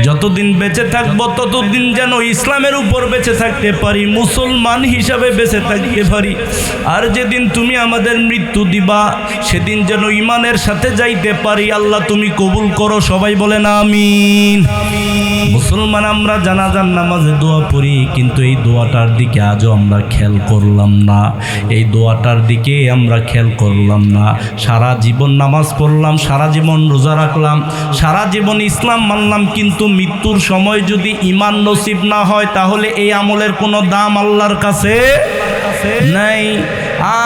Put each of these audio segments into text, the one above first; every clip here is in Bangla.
যতদিন বেঁচে থাকবো ততদিন যেন ইসলামের উপর বেঁচে থাকতে পারি, মুসলমান হিসাবে বেঁচে থাকতে পারি। আর যেদিন তুমি আমাদের মৃত্যু দিবা সেদিন যেন ঈমানের সাথে যাইতে পারি। আল্লাহ তুমি কবুল করো, সবাই বলেন আমিন। মুসলমান আমরা জানাজার নামাজে দোয়া পড়ি, কিন্তু এই দোয়াটার দিকে আজও আমরা খেয়াল করলাম না। এই দোয়াটার দিকে আমরা খেয়াল করলাম না। সারা জীবন নামাজ পড়লাম, সারা জীবন রোজা রাখলাম, সারা জীবন ইসলাম মানলাম, কিন্তু মৃত্যুর সময় যদি ঈমান নসিব না হয় তাহলে এই আমলের কোনো দাম আল্লাহর কাছে নাই।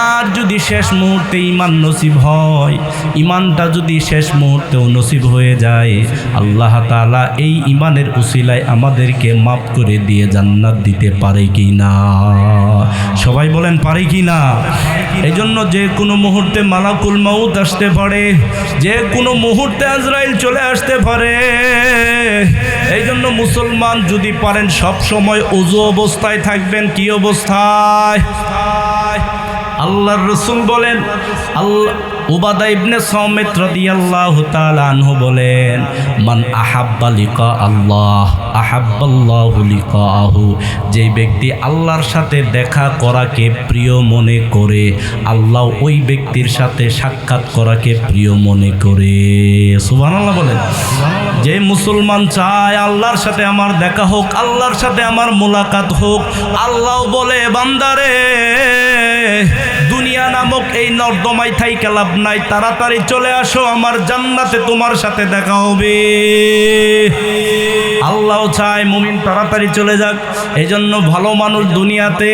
আর যদি শেষ মুহূর্তে ঈমান নসিব হয়, ঈমানটা যদি শেষ মুহূর্তেও নসিব হয়ে যায়, আল্লাহ তাআলা এই ঈমানের উসিলায় আমাদেরকে মাফ করে দিয়ে জান্নাত দিতে পারে কি না? সবাই বলেন পারে কি না? এই জন্য যে কোনো মুহূর্তে মালাকুল মাউত আসতে পারে, যে কোনো মুহূর্তে আজরাইল চলে আসতে পারে। এই জন্য মুসলমান যদি পারেন সব সময় ওযু অবস্থায় থাকবেন। কি অবস্থায়? আল্লাহর রাসূল বলেন, উবাদা ইবনে সামিত রাদিয়াল্লাহু তাআলা আনহু বলেন, মান আহাব্বা লিকা আল্লাহ আহাব্বাল্লাহু লিকাহু। যে ব্যক্তি আল্লাহর সাথে দেখা করাকে প্রিয় মনে করে, আল্লাহ ওই ব্যক্তির সাথে সাক্ষাৎ করাকে প্রিয় মনে করে। সুবহানাল্লাহ বলেন। যে মুসলমান চায় আল্লাহর সাথে আমার দেখা হোক, আল্লাহর সাথে আমার মোলাকাত হোক, আল্লাহ বলে বান্দারে দুনিয়া নামক এই নর্দমায় থাইকা লাভ নাই, তাড়াতাড়ি চলে আসো, আমার জান্নাতে তোমার সাথে দেখা হবে। আল্লাহ চায় মুমিন তাড়াতাড়ি চলে যাক। এই জন্য ভালো মানুষ দুনিয়াতে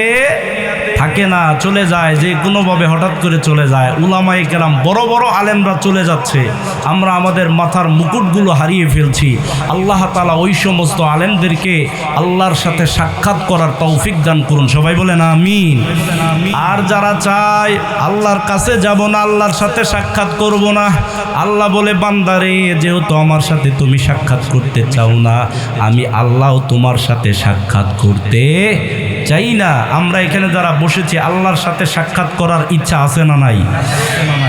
থাকে না, চলে যায়, যে কোনোভাবে হঠাৎ করে চলে যায়। উলামায়ে কেরাম বড় বড় আলেমরা চলে যাচ্ছে, আমরা আমাদের মাথার মুকুটগুলো হারিয়ে ফেলছি। আল্লাহ তাআলা ওই সমস্ত আলেমদেরকে আল্লাহর সাথে সাক্ষাৎ করার তৌফিক দান করুন, সবাই বলেন আমিন। আর যারা চায় আল্লাহর কাছে যাব না, আল্লাহর সাথে সাক্ষাৎ করব না, আল্লাহ বলে বান্দারে যেহেতু আমার সাথে তুমি সাক্ষাৎ করতে চাও না, আমি আল্লাহ তোমার সাথে সাক্ষাৎ করতে চাই না। আমরা এখানে যারা বসেছি আল্লাহর সাথে সাক্ষাৎ করার ইচ্ছা আছে না নাই?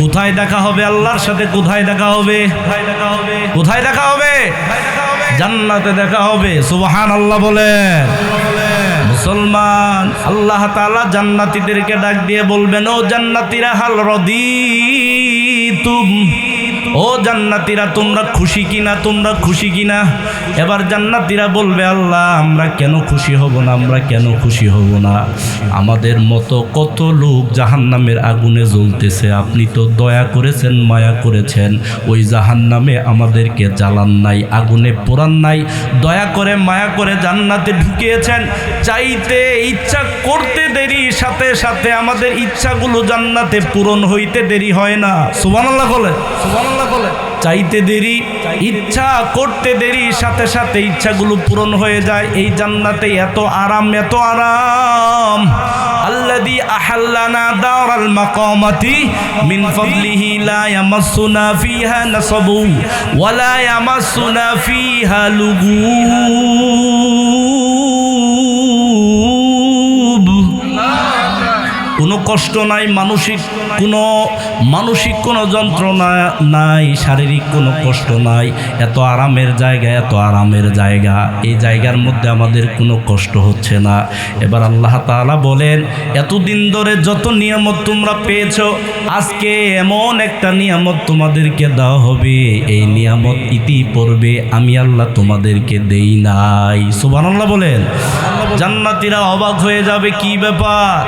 কোথায় দেখা হবে আল্লাহর সাথে? কোথায় দেখা হবে? কোথায় দেখা হবে? জান্নাতে দেখা হবে। সুবহানাল্লাহ বলেন। মুসলমান আল্লাহ তাআলা জান্নাতীদেরকে ডাক দিয়ে বলবেন, ও জান্নাতীরা হাল রাদিতুম, ও জান্নাতীরা তোমরা খুশি কিনা, তোমরা খুশি কিনা? এবার জান্নাতীরা বলবে, আল্লাহ আমরা কেন খুশি হব না, আমরা কেন খুশি হব না? আমাদের মতো কত লোক জাহান্নামের আগুনে জ্বলতেছে, আপনি তো দয়া করেছেন, মায়া করেছেন, ওই জাহান্নামে আমাদেরকে জ্বালান নাই, আগুনে পোড়ান নাই, দয়া করে মায়া করে জান্নাতে ঢুকিয়েছেন। চাইতে ইচ্ছা করতে দেরি, সাথে সাথে আমাদের ইচ্ছাগুলো জান্নাতে পূরণ হইতে দেরি হয় না। সুবহানাল্লাহ বলে, সুবহানাল্লাহ বলে। চাইতে দেরি, ইচ্ছা করতে দেরি, সাথে সাথে ইচ্ছাগুলো পূরণ হয়ে যায়। এই জান্নাতে এত আরাম, এত আরাম। আল্লাযী আহাল্লানা দারাল মাকামাতি মিন ফাদলিহি লা ইয়ামাসসুনা ফিহা নাসাবু ওয়া লা ইয়ামাসসুনা ফিহা লুগুব। কোনো কষ্ট নাই, মানসিক কোনো যন্ত্রণা নাই, শারীরিক কোনো কষ্ট নাই। এত আরামের জায়গা, এত আরামের জায়গা, এই জায়গার মধ্যে আমাদের কোনো কষ্ট হচ্ছে না। এবার আল্লাহ তাআলা বলেন, এতদিন ধরে যত নিয়ামত তোমরা পেয়েছো, আজকে এমন একটা নিয়ামত তোমাদেরকে দেওয়া হবে, এই নিয়ামত ইতিপূর্বে আমি আল্লাহ তোমাদেরকে দেই নাই। সুবহানাল্লাহ বলেন। জান্নাতীরা অবাক হয়ে যাবে, কি ব্যাপার?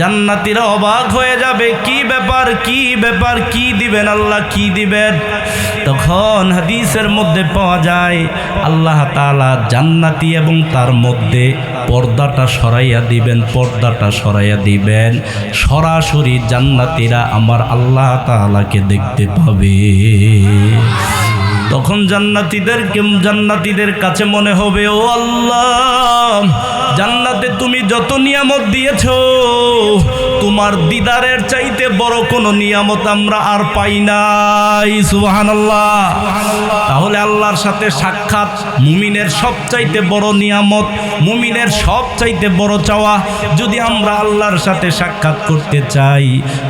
জান্নাতীরা অবাক হয়ে যাবে, কি ব্যাপার, কি ব্যাপার, কি দিবেন আল্লাহ, কি দিবেন? তখন হাদিসের মধ্যে পাওয়া যায় আল্লাহ তাআলা জান্নাতি এবং তার মধ্যে পর্দাটা সরাইয়া দিবেন, পর্দাটা সরাইয়া দিবেন, সরাসরি জান্নাতীরা আমার আল্লাহ তাআলাকে দেখতে পাবে। তখন জান্নাতীদের কাছে মনে হবে, ও আল্লাহ, জান্নাতে তুমি যত নিয়ামত দিয়েছো, তোমার দিদারের চাইতে বড় কোনো নিয়ামত আমরা আর পাই নাই। সুবহানাল্লাহ। তাহলে আল্লাহর সাথে সাক্ষাৎ মুমিনের সবচাইতে বড় নিয়ামত, মুমিনের সবচাইতে বড় চাওয়া। যদি আমরা আল্লাহর সাথে সাক্ষাৎ করতে চাই,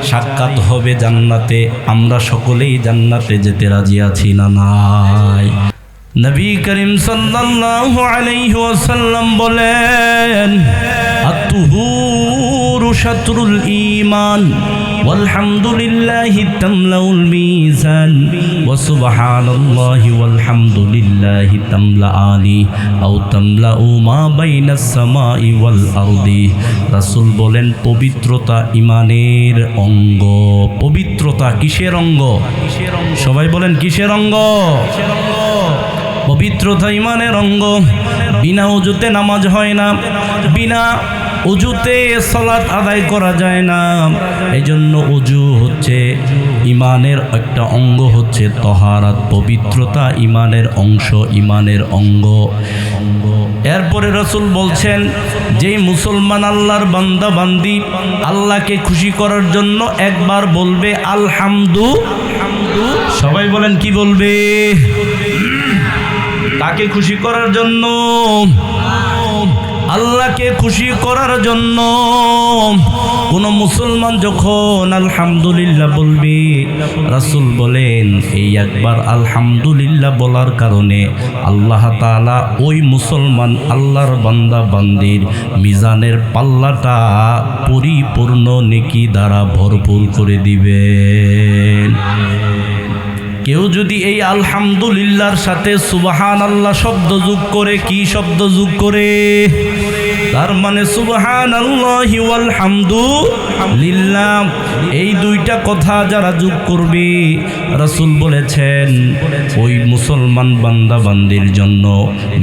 সাক্ষাৎ হবে জান্নাতে। আমরা সকলেই জান্নাতে যেতে রাজি আছি না নাই? নবী করিম সাল্লাল্লাহু আলাইহি ওয়াসাল্লাম বলেন, আত-তুহুরু শাতরুল ঈমান ওয়ালহামদুলিল্লাহি তামলাউল মিজান ওয়া সুবহানাল্লাহি ওয়ালহামদুলিল্লাহি তামলাআনি আও তামলাউ মা বাইনাস সামাই ওয়াল আরদি। রাসূল বলেন, পবিত্রতা ঈমানের অঙ্গ। পবিত্রতা কিসের অঙ্গ? সবাই বলেন কিসের অঙ্গ? পবিত্রতা ঈমানের অঙ্গ। বিনা ওযুতে নামাজ হয় না, বিনা ওযুতে সালাত আদায় করা যায় না। এজন্য ওযু হচ্ছে ঈমানের একটা অঙ্গ, হচ্ছে তহারাত। পবিত্রতা ঈমানের অংশ, ঈমানের অঙ্গ। এরপরে রাসূল বলছেন, যে মুসলমান আল্লাহর বান্দা বান্দি আল্লাহকে খুশি করার জন্য একবার বলবে আলহামদু। সবাই বলেন কি বলবে? তাকে খুশি করার জন্য, আল্লাহকে খুশি করার জন্য কোন মুসলমান যখন আলহামদুলিল্লাহ বলবে, রাসূল বলেন এই একবার আলহামদুলিল্লাহ বলার কারণে আল্লাহ তাআলা ওই মুসলমান আল্লাহর বান্দা বান্দির মিজানের পাল্লাটা পরিপূর্ণ নেকি দ্বারা ভরপুর করে দিবেন। কেউ যদি এই আলহামদুলিল্লাহর সাথে সুবহানাল্লাহ শব্দ যোগ করে, কি শব্দ যোগ করে? তার মানে সুবহানাল্লাহি ওয়াল হামদুলিল্লাহ, এই দুইটা কথা যারা যোগ করবে, রাসূল বলেছেন ওই মুসলমান বান্দা বান্দির জন্য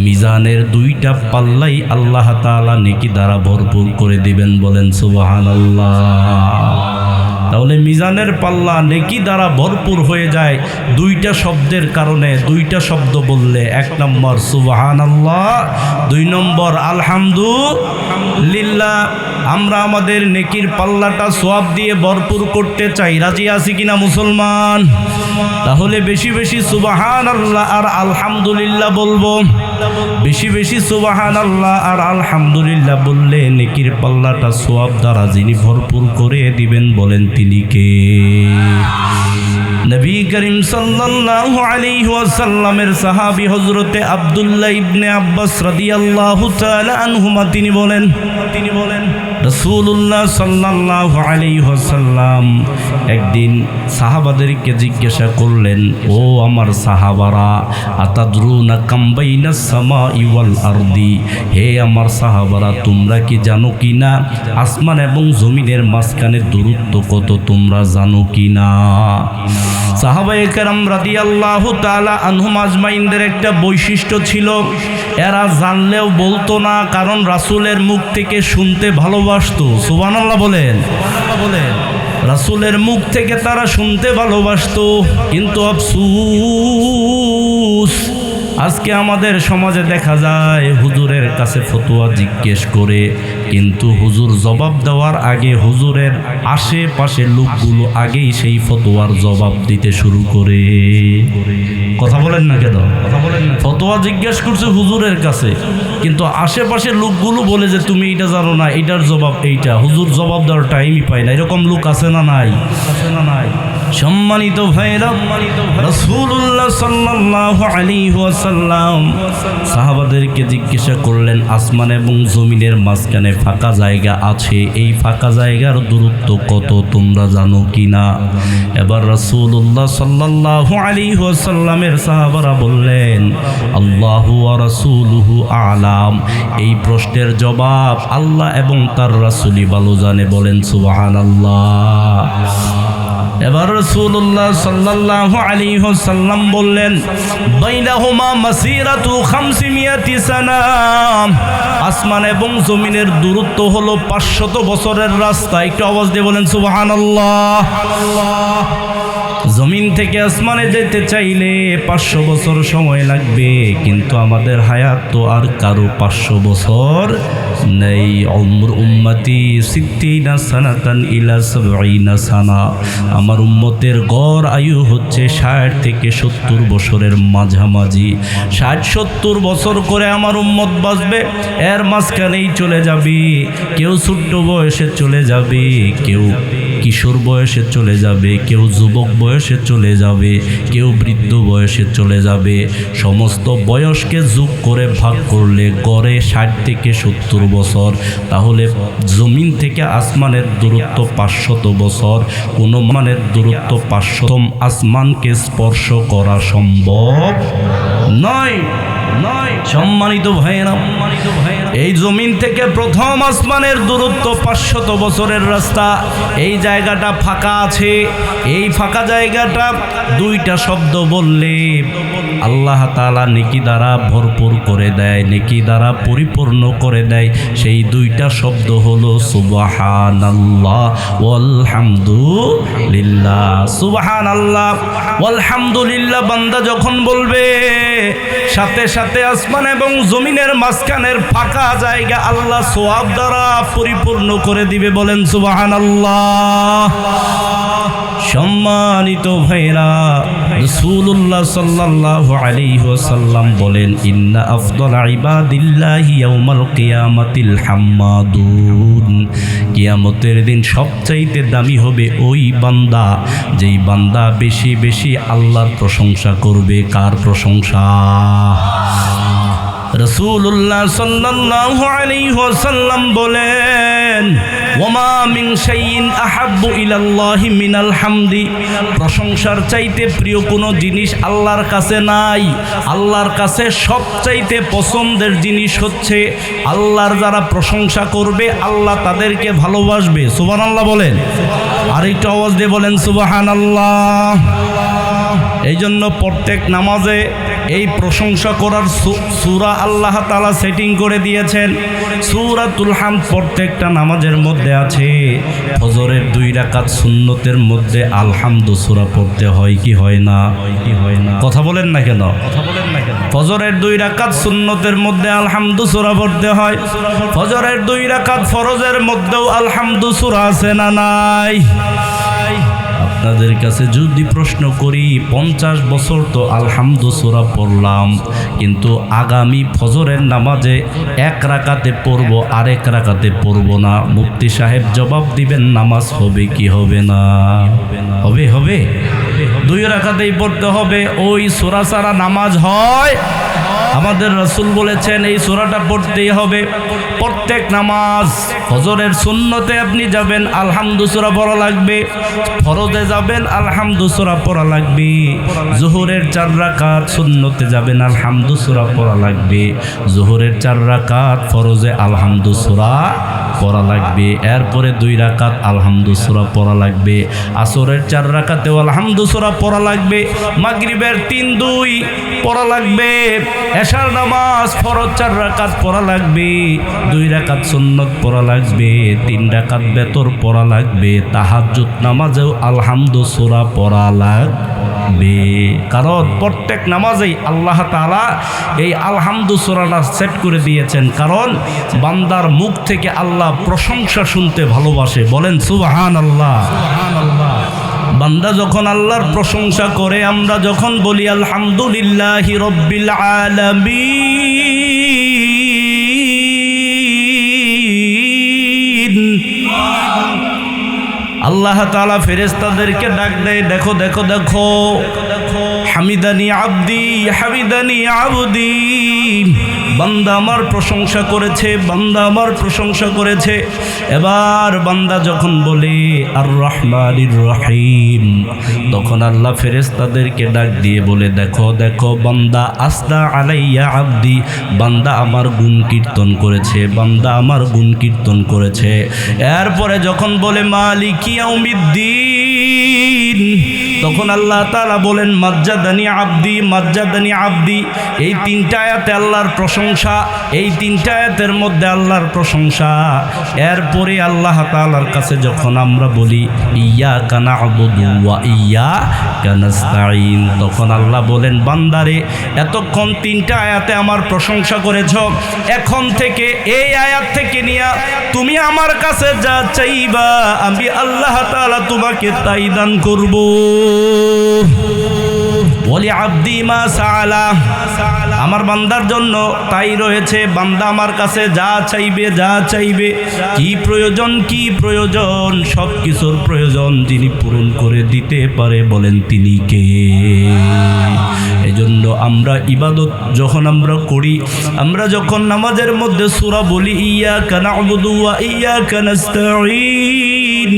মিজানের দুইটা পাল্লাই আল্লাহ তাআলা নেকি দ্বারা ভরপুর করে দিবেন। বলেন সুবহানাল্লাহ। তাহলে মিজানের পাল্লা নেকি দ্বারা ভরপুর হয়ে যায় দুইটা শব্দের কারণে। দুইটা শব্দ বললে, এক নম্বর সুবহানাল্লাহ, দুই নম্বর আলহামদুলিল্লাহ। আমরা আমাদের নেকির পাল্লাটা সওয়াব দিয়ে ভরপুর করতে চাই, রাজি আছি কিনা মুসলমান? তাহলে বেশি বেশি সুবহানাল্লাহ আর আলহামদুলিল্লাহ বলবো। বেশি বেশি সুবহানাল্লাহ আর আলহামদুলিল্লাহ বললে নেকির পাল্লাটা সওয়াব দ্বারা যিনি ভরপুর করে দিবেন, বলেন তিনি কে? নবী করিম সাল্লাল্লাহু আলাইহি ওয়াসাল্লামের সাহাবী হযরতে আব্দুল্লাহ ইবনে আব্বাস রাদিয়াল্লাহু তাআলা আনহুমা তিনি বলেন রাসূলুল্লাহ সাল্লাল্লাহু আলাইহি ওয়াসাল্লাম একদিন সাহাবাদেরকে জিজ্ঞাসা করলেন, ও আমার সাহাবারা, আতাদরুনা কাম বাইনাস সামাই ওয়াল আরদি, হে আমার সাহাবারা, তোমরা কি জানো কিনা আসমান এবং জমিনের মাঝখানে দূরত্ব কত? তোমরা জানো কিনা? সাহাবায়ে কেরাম রাদিয়াল্লাহু তাআলা আনহুম আজমাইনদের একটা বৈশিষ্ট্য ছিল, এরা জানলেও বলতো না, কারণ রাসূলের মুখ থেকে শুনতে ভালোবাসতো। সুবহানাল্লাহ বলেন। রাসূলের মুখ থেকে তারা শুনতে ভালোবাসতো। কিন্তু আফসোস, আজকে আমাদের সমাজে দেখা যায় হুজুরের কাছে ফতোয়া জিজ্ঞেস করে, কিন্তু হুজুর জবাব দেওয়ার আগে হুজুরের আশেপাশে লোকগুলো আগেই সেই ফতোয়ার জবাব দিতে শুরু করে। কথা বলেন না কেন? ফতোয়া জিজ্ঞেস করছে হুজুরের কাছে, কিন্তু আশেপাশের লোকগুলো বলে যে তুমি এটা জানো না, এটার জবাব এইটা। হুজুর জবাব দেওয়ার টাইমই পায় না। এরকম লোক আছে না নাই? সম্মানিত ভাইরা, রাসূলুল্লাহ সাল্লাল্লাহু আলাইহি ওয়াসাল্লাম সাহাবাদেরকে জিজ্ঞাসা করলেন, আসমান এবং জমিনের মাঝখানে ফাঁকা জায়গা আছে, এই ফাঁকা জায়গার দূরত্ব কত? তোমরা জানো কিনা? এবার রাসূলুল্লাহ সাল্লাল্লাহু আলাইহি ওয়াসাল্লামের সাহাবারা বললেন, আল্লাহু ওয়া রাসূলুহু আ'লাম। এই প্রশ্নের জবাব আল্লাহ এবং তার রাসূলই ভালো জানে। বলেন সুবহানাল্লাহ। এবার রাসূলুল্লাহ সাল্লাল্লাহু আলাইহি ওয়াসাল্লাম বললেন, বাইনাহুমা মাসিরাতু 500 সানা, আসমান এবং জমিনের দূরত্ব হলো 500 বছরের রাস্তা। একটু আওয়াজ দিয়ে বলেন সুবহানাল্লাহ। জমিন থেকে আসমানে যেতে চাইলে 500 বছর সময় লাগবে, কিন্তু আমাদের হায়াত তো আর কারো 500 বছর নেই। উমর উম্মতি 60 সানাতান ইলা 70 সানা। আমার উম্মতের গড় আয়ু হচ্ছে 60 থেকে 70 বছরের মাঝামাঝি। 60-70 বছর করে আমার উম্মত বাঁচবে, এর মাঝখানেই চলে যাবে। কেউ ছোট্ট বয়সে চলে যাবে, কিশোর বয়সে চলে যাবে, কেউ যুবক বয়সে চলে যাবে, কেউ বৃদ্ধ বয়সে চলে যাবে। সমস্ত বয়সকে যোগ করে ভাগ করলে গড়ে 60 থেকে 70 বছর। তাহলে জমিন থেকে আসমানের দূরত্ব 500 বছর। কোন মানের দূরত্ব 500 আসমানকে স্পর্শ করা সম্ভব নয়। সম্মানিত ভাইয়েরা, এই জমিন থেকে প্রথম আসমানের দূরত্ব 500 বছরের রাস্তা। এই জায়গাটা ফাঁকা আছে। এই ফাঁকা জায়গাটা দুইটা শব্দ বললে আল্লাহ তাআলা নেকি দ্বারা ভরপুর করে দেয়, নেকি দ্বারা পরিপূর্ণ করে দেয়। সেই দুইটা শব্দ হলো সুবহানাল্লাহ ওয়াল হামদুলিল্লাহ। সুবহানাল্লাহ ওয়াল হামদুলিল্লাহ বান্দা যখন বলবে, সাথে সাথে আসমান এবং জমিনের মাঝখানের ফাঁকা জায়গা আল্লাহ সওয়াব দ্বারা পরিপূর্ণ করে দিবে। বলেন সুবহানাল্লাহ। সম্মানিত ভাইরা, রাসূলুল্লাহ সাল্লাল্লাহু আলাইহি ওয়াসাল্লাম বলেন, ইন্না আফদাল ইবাদিল্লাহি ইয়াউমাল কিয়ামাতিল হাম্মাদুন। কিয়ামতের দিন সবচাইতে দামি হবে ওই বান্দা, যেই বান্দা বেশি বেশি আল্লাহর প্রশংসা করবে। কার প্রশংসা? রাসূলুল্লাহ সাল্লাল্লাহু আলাইহি ওয়াসাল্লাম বলেন, ওয়ামা মিন শাইইন আহাব্বু ইলাল্লাহি মিনাল হামদি। প্রশংসার চাইতে প্রিয় কোনো জিনিস আল্লাহর কাছে নাই। আল্লাহর কাছে সবচাইতে পছন্দের জিনিস হচ্ছে আল্লাহর যারা প্রশংসা করবে আল্লাহ তাদেরকে ভালোবাসবে। সুবহানাল্লাহ বলেন। আরেকটু আওয়াজ দিয়ে বলেন সুবহানাল্লাহ। এই জন্য প্রত্যেক নামাজে এই প্রশংসা করার সূরা আল্লাহ তাআলা সেটিং করে দিয়েছেন। সূরাতুল হামদ প্রত্যেকটা নামাজের মধ্যে আছে। ফজরের 2 রাকাত সুন্নতের মধ্যে আলহামদু সূরা পড়তে হয় কি হয় না? কথা বলেন না কেন? ফজরের 2 রাকাত সুন্নতের মধ্যে আলহামদু সূরা পড়তে হয়। ফজরের 2 রাকাত ফরজের মধ্যেও আলহামদু সূরা আছে না নাই? আপনাদের কাছে যদি প্রশ্ন করি, 50 বছর তো আলহামদু সূরা পড়লাম, কিন্তু আগামী ফজরের নামাজে 1 রাকাতে পড়ব, আরেক রাকাতে পড়ব না। মুফতি সাহেব জবাব দিবেন, নামাজ হবে কি হবে না? হবে 2 রাকাতেই পড়তে হবে। ওই সূরা ছাড়া নামাজ হয়? আমাদের রাসূল বলেছেন এই সূরাটা পড়তেই হবে। প্রত্যেক নামাজ, ফজরের সুন্নতে আপনি যাবেন আলহামদু সূরা পড়া লাগবে, ফরজে যাবেন আলহামদু সূরা পড়া লাগবে, যোহরের 4 রাকাত সুন্নতে যাবেন আলহামদু সূরা পড়া লাগবে, যোহরের 4 রাকাত ফরজে আলহামদু সূরা পড়া লাগবে, এরপরে 2 রাকাত আলহামদু সূরা পড়া লাগবে, আসরের 4 রাকাতেও আলহামদু সূরা পড়া লাগবে, মাগরিবের 3-2 পড়া লাগবে, এশার নামাজ ফরজ 4 রাকাত পড়া লাগবে, 2 রাকাত সুন্নত পড়া লাগবে, 3 রাকাত বেতর পড়া লাগবে, তাহাজ্জুদ নামাজেও আলহামদু সূরা পড়া লাগবে। কারণ প্রত্যেক নামাজেই আল্লাহ তাআলা এই আলহামদু সূরাটা সেট করে দিয়েছেন। কারণ বান্দার মুখ থেকে আল্লাহ প্রশংসা শুনতে ভালোবাসে। বলেন সুবহানাল্লাহ। বান্দা যখন আল্লাহর প্রশংসা করে, আমরা যখন বলি আলহামদুলিল্লাহি রাব্বিল আলামিন, আল্লাহ তাআলা ফেরেশতাদেরকে ডাক দেয়, দেখো দেখো দেখো, হামিদানি আবদি হামিদানি আবদি, বান্দা আমার প্রশংসা করেছে, বান্দা আমার প্রশংসা করেছে। এবার বান্দা যখন বলে আর রহমানির রহিম, তখন আল্লাহ ফেরেশতাদেরকে ডাক দিয়ে বলে, দেখো দেখো বান্দা আসদা আলাইয়া আবদি, বান্দা আমার গুণ কীর্তন করেছে, বান্দা আমার গুণ কীর্তন করেছে। এরপরে যখন বলে মালিকি ইয়াউমিদ্দিন, তখন আল্লাহ তাআলা বলেন মাজ্জাদানি আবদি মাজ্জাদানি আবদি। এই 3টা আয়াতে আল্লাহর প্রশংসা, এই 3টা আয়াতের মধ্যে আল্লাহর প্রশংসা। এরপরে আল্লাহ তাআলার কাছে যখন আমরা বলি ইয়্যাকা না'বুদু ওয়া ইয়্যাকা নাস্তাঈন, তখন আল্লাহ বলেন বান্দারে এতক্ষণ 3টা আয়াতে আমার প্রশংসা করেছ, এখন থেকে এই আয়াত থেকে নিয়ে তুমি আমার কাছে যা চাইবা আমি আল্লাহ তাআলা তোমাকে তাই দান করব। ওয়ালি আবদি মা সাআলা, আমার বান্দার জন্য তাই রয়েছে। বান্দা আমার কাছে যা চাইবে, কি প্রয়োজন সব কিছুর প্রয়োজন যিনি পূরণ করে দিতে পারে, বলেন তিনি কে? এজন্য আমরা ইবাদত যখন আমরা করি, আমরা যখন নামাজের মধ্যে সূরা বলি ইয়্যাকা না'বুদু ওয়া ইয়্যাকা নাস্তাঈন,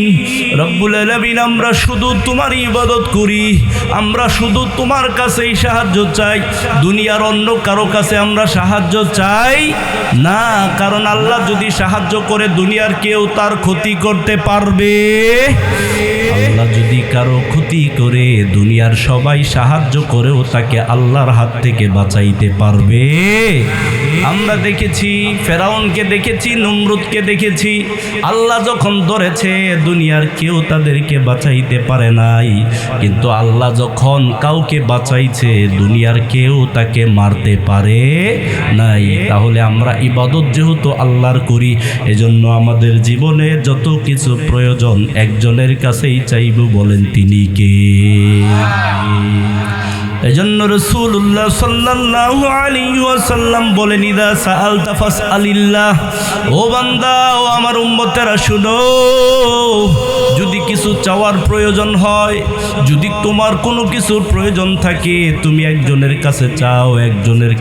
রব্বুল আলামিন আমরা শুধু তোমার ইবাদত করি, আমরা শুধু তোমার কাছেই সাহায্য চাই, দুনিয়ার অন্য কারো কাছে আমরা সাহায্য চাই না। কারণ আল্লাহ যদি সাহায্য করে দুনিয়ার কেউ তার ক্ষতি করতে পারবে? আল্লাহ যদি কারো ক্ষতি করে দুনিয়ার সবাই সাহায্য করেও তাকে আল্লাহর হাত থেকে বাঁচাইতে পারবে? আমরা দেখেছি, ফেরাউনকে দেখেছি, নমরুদকে দেখেছি, আল্লাহ যখন ধরেছে দুনিয়ার কেউ তাদেরকে বাঁচাইতে পারে নাই, কিন্তু আল্লাহ যখন কাউকে বাঁচাইছে দুনিয়ার কেউ তাকে মারতে পারে নাই। তাহলে আমরা ইবাদত যেহেতু আল্লাহর করি, এজন্য আমাদের জীবনে যত কিছু প্রয়োজন একজনের কাছেই চাইব, বলেন তিনি কে? এজন্য রাসূলুল্লাহ সাল্লাল্লাহু আলাইহি ওয়াসাল্লাম বলেন ইদা সাআলতা ফাসআলিল্লাহ, ও বান্দা, ও আমার উম্মতেরা শুনো, যদি কিছু চাওয়ার প্রয়োজন হয়, যদি তোমার কোনো কিছুর প্রয়োজন থাকে, তুমি একজনের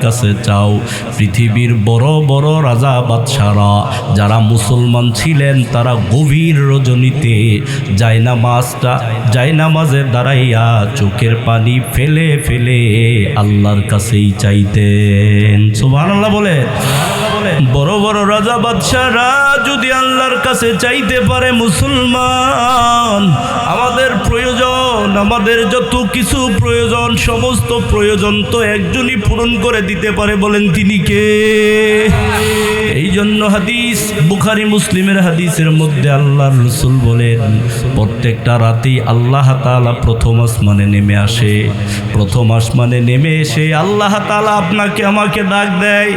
কাছে চাও। পৃথিবীর বড় বড় রাজা বাদশারা যারা মুসলমান ছিলেন, তারা গভীর রজনীতে জায়নামাজে দাঁড়াইয়া চোখের পানি ফেলে ফেলে আল্লাহর কাছেই চাইতেন। সুবহানাল্লাহ বলে। বড় বড় রাজা বাদশারা যদি আল্লাহর কাছে চাইতে পারে, মুসলমান আমাদের প্রয়োজন, আমাদের যত কিছু প্রয়োজন, সমস্ত প্রয়োজন তো একজনই পূরণ করে দিতে পারে, বলেন তিনি কে? এই জন্য হাদিস, বুখারী মুসলিমের হাদিসের মধ্যে আল্লাহর রাসূল বলেন, প্রত্যেকটা রাতেই আল্লাহ তাআলা প্রথম আসমানে নেমে আসে। প্রথম আসমানে নেমে এসে আল্লাহ তাআলা আপনাকে আমাকে ডাক দেয়।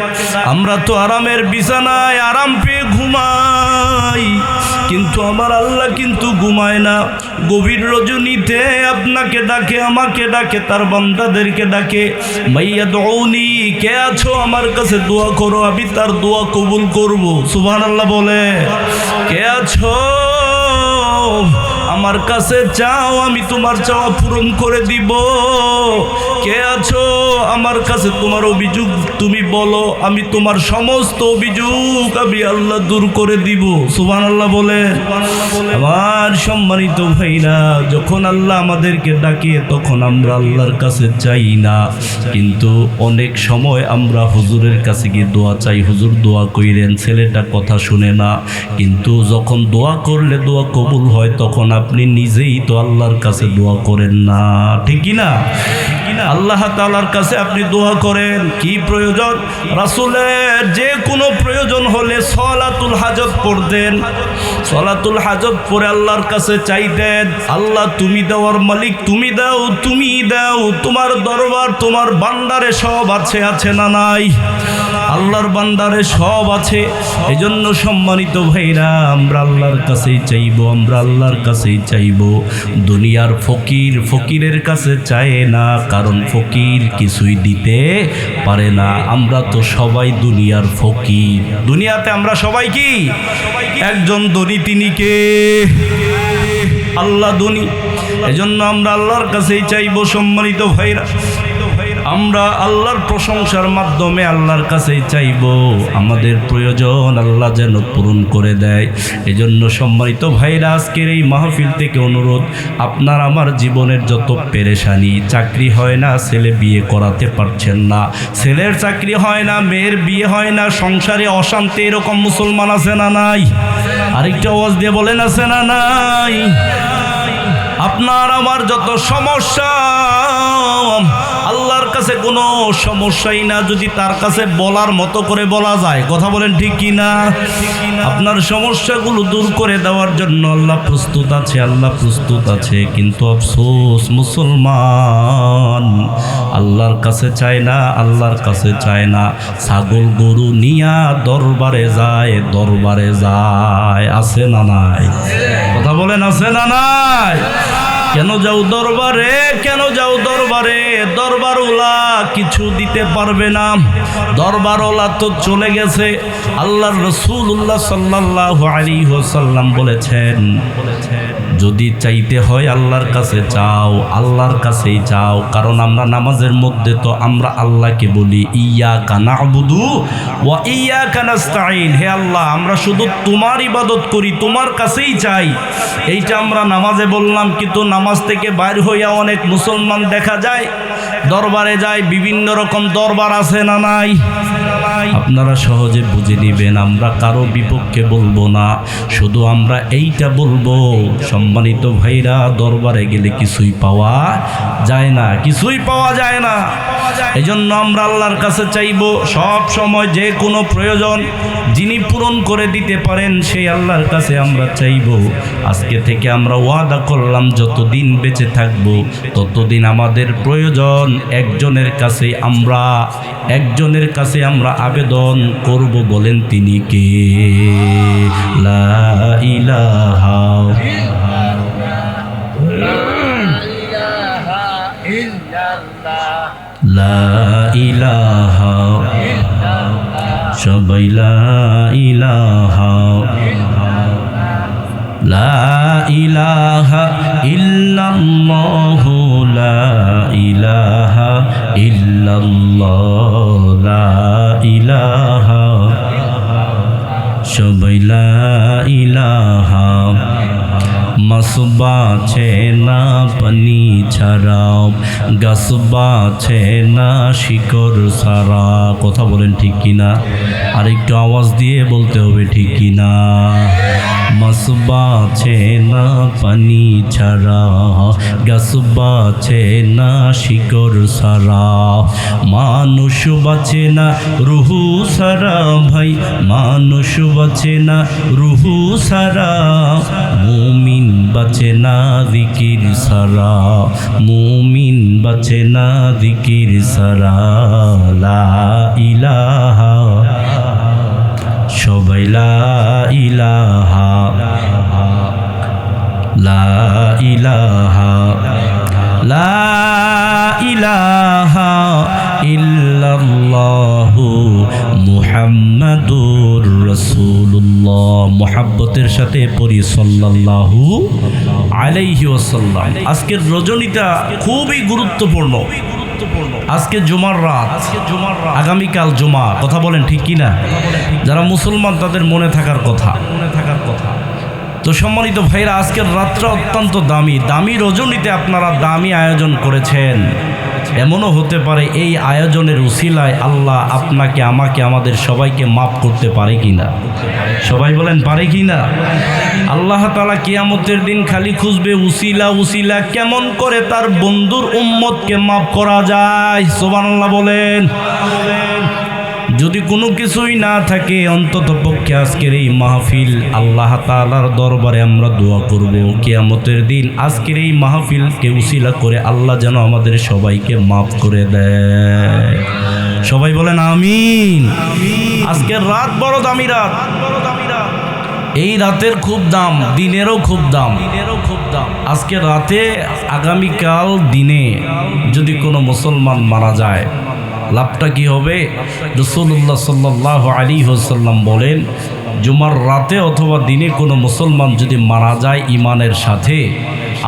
আমরা তো আরামের বিছানায় আরাম পেয়ে ঘুমাই, কিন্তু আমার আল্লাহ কিন্তু ঘুমায় না। গভীর রজনীতে আপনাকে ডাকে, আমাকে ডাকে, তার বান্দাদেরকে ডাকে, মাইয়া দুউনি, কে আছো আমার কাছে দোয়া করো, আমি তার দোয়া কবুল করব। সুবহানাল্লাহ বলে। কে আছো আমার কাছে চাও, আমি তোমার চাওয়া পূরণ করে দিব। কে আছো আমার কাছে তোমার অভিযোগ তুমি বলো, আমি তোমার সমস্ত অভিযোগ আমি আল্লাহ দূর করে দিব। সুবহানাল্লাহ বলে। আমার সম্মানিত ভাইরা, যখন আল্লাহ আমাদেরকে ডাকে তখন আমরা আল্লাহর কাছে চাই না, কিন্তু অনেক সময় আমরা হুজুরের কাছে গিয়ে দোয়া চাই, হুজুর দোয়া কইরেন, ছেলেটা কথা শুনে না। কিন্তু যখন দোয়া করলে দোয়া কবুল হয়, তখন আপনি নিজেই তো আল্লাহর কাছে দোয়া করেন না, ঠিক কি না? আল্লাহ তাআলার কাছে আপনি দোয়া করেন। কি প্রয়োজন? রাসূলের যে কোনো প্রয়োজন হলে সলাতুল হাজত পড়তেন, সলাতুল হাজত পড়ে আল্লাহর কাছে চাইতেন, আল্লাহ তুমি দেওয়ার মালিক, তুমি দাও, তুমি দাও, তোমার দরবার, তোমার ভান্ডারে সব আছে না নাই? আল্লাহর ভান্ডারে সব আছে। এজন্য সম্মানিত ভাইরা, আমরা আল্লাহর কাছেই চাইব, আমরা আল্লাহর কাছেই চাইব। দুনিয়ার ফকিরের কাছে চায় না, কারণ ফকির কিছুই দিতে পারে না। আমরা তো সবাই দুনিয়ার ফকির। দুনিয়াতে আমরা সবাই কি? একজন ধনী, তিনি কে? আল্লাহ ধনী। এজন্য আমরা আল্লাহর কাছেই চাইব। সম্মানিত ভাইরা, আমরা আল্লাহর প্রশংসার মাধ্যমে আল্লাহর কাছেই চাইব, আমাদের প্রয়োজন আল্লাহ যেন পূরণ করে দেয়। এজন্য সম্মানিত ভাইরা, আজকের এই মাহফিল থেকে অনুরোধ, আপনার আমার জীবনের যত পেরেশানি, চাকরি হয় না, ছেলে বিয়ে করাতে পারছেন না, ছেলের চাকরি হয় না, মেয়ের বিয়ে হয় না, সংসারে অশান্তি, এরকম মুসলমান আছে না নাই? আরেকটা আওয়াজ দিয়ে বলেন, আছে না নাই? আপনার আমার যত সমস্যা, আল্লাহর কাছে কোনো সমস্যাই না যদি তার কাছে বলার মতো করে বলা যায়। কথা বলেন ঠিক কি না? আপনার সমস্যাগুলো দূর করে দেওয়ার জন্য আল্লাহ প্রস্তুত আছে, আল্লাহ প্রস্তুত আছে। কিন্তু আফসোস, মুসলমান আল্লাহর কাছে চায় না, আল্লাহর কাছে চায় না। ছাগল গরু নিয়া দরবারে যায়, দরবারে যায়। আছে না নাই? কথা বলেন, আছে না নাই? কেন যাও দরবারে, কেন যাও দরবারে? দরবারওয়ালা কিছু দিতে পারবে না, দরবারওয়ালা তো চলে গেছে। আল্লাহর রাসূলুল্লাহ সাল্লাল্লাহু আলাইহি ওয়াসাল্লাম বলেছেন, যদি চাইতে হয় আল্লাহর কাছে চাও, আল্লাহর কাছেই চাও। কারণ আমরা নামাজের মধ্যে তো আমরা আল্লাহকে বলি ইয়াকা না'বুদু ওয়া ইয়াকা নাস্তাঈন, হে আল্লাহ আমরা শুধু তোমার ইবাদত করি, তোমার কাছেই চাই। এইটা আমরা নামাজে বললাম, কিন্তু নামাজ থেকে বাইর হইয়া অনেক মুসলমান দেখা যায় দরবারে যায়। বিভিন্ন রকম দরবার আছে না নাই? আপনারা সহজে বুঝে নিবেন, আমরা কারো বিপক্ষে বলবো না, শুধু আমরা এইটা বলবো, সম্মানিত ভাইরা, দরবারে গেলে কিছুই পাওয়া যায় না, কিছুই পাওয়া যায় না। এজন্য আমরা আল্লাহর কাছে চাইবো সব সময়, যে কোনো প্রয়োজন যিনি পূরণ করে দিতে পারেন সেই আল্লাহর কাছে আমরা চাইবো। আজকে থেকে আমরা ওয়াদা করলাম, যতদিন বেঁচে থাকবো ততদিন আমাদের প্রয়োজন একজনের কাছে আমরা আবেদন করব। বলেন তিনি কে? লা ইলাহা লা ইলাহা, সবাই লা ইলাহা, লা ইলাহা ইল্লাল্লাহু, লা ইলাহা ইল্লাল্লাহ, লা ইলাহা, সবাই লা ইলাহা। মাছ বাছে না পানি ছাড়াও, গাছ বাছে না শিকড় ছাড়া। কথা বলেন ঠিক কিনা? আর একটু আওয়াজ দিয়ে বলতে হবে ঠিক কিনা? মাছ বাছে না পানি ছাড়া, গাছ বাছে না শিকড় ছাড়া, মানুষ বাছে না রুহু ছাড়া, ভাই মানুষ বাছে না রুহু ছাড়া, মুমিন বাছে না জিকির ছাড়া, মুমিন বাছে না জিকির ছাড়া। লা ইলাহা, সবাই লা ইলাহা, লা ইলাহা, লা ইলাহা ইল্লাল্লাহু মুহাম্মাদুর রাসূলুল্লাহ। মুহাব্বতের সাথে পড়ি সাল্লাল্লাহু আলাইহি ওয়াসাল্লাম। আজকের রজনীটা খুবই গুরুত্বপূর্ণ। আজকে জুমার রাত, আগামীকাল জুমা। কথা বলেন ঠিক কিনা? যারা মুসলমান তাদের মনে থাকার কথা। তো সম্মানিত ভাইরা, আজকের রাতটা অত্যন্ত দামি রজনীতে আপনারা দামি আয়োজন করেছেন। এমনও হতে পারে এই আয়োজনের উসিলায় আল্লাহ আপনাকে, আমাকে, আমাদের সবাইকে মাফ করতে পারে কিনা? সবাই বলেন পারে কিনা? আল্লাহ তাআলা কিয়ামতের দিন খালি খুঁজবে উসিলা, কেমন করে তার বন্ধুর উম্মতকে মাফ করা যায়। সুবহানাল্লাহ বলেন। যদি কোনো কিছুই না থাকে, অন্তত পক্ষে আজকের এই মাহফিল আল্লাহ তাআলার দরবারে আমরা দোয়া করব, কিয়ামতের দিন আজকের এই মাহফিলকে উসিলা করে আল্লাহ যেন আমাদের সবাইকে মাফ করে দেয়। সবাই বলেন আমিন। আজকের রাত বড় দামি রাত। এই রাতের খুব দাম, দিনেরও খুব দাম। আজকে রাতে, আগামীকাল দিনে যদি কোনো মুসলমান মারা যায়, লাভটা কি হবে? রাসূলুল্লাহ সাল্লাল্লাহু আলাইহি ওয়াসাল্লাম বলেন, জুমার রাতে অথবা দিনে কোনো মুসলমান যদি মারা যায় ইমানের সাথে,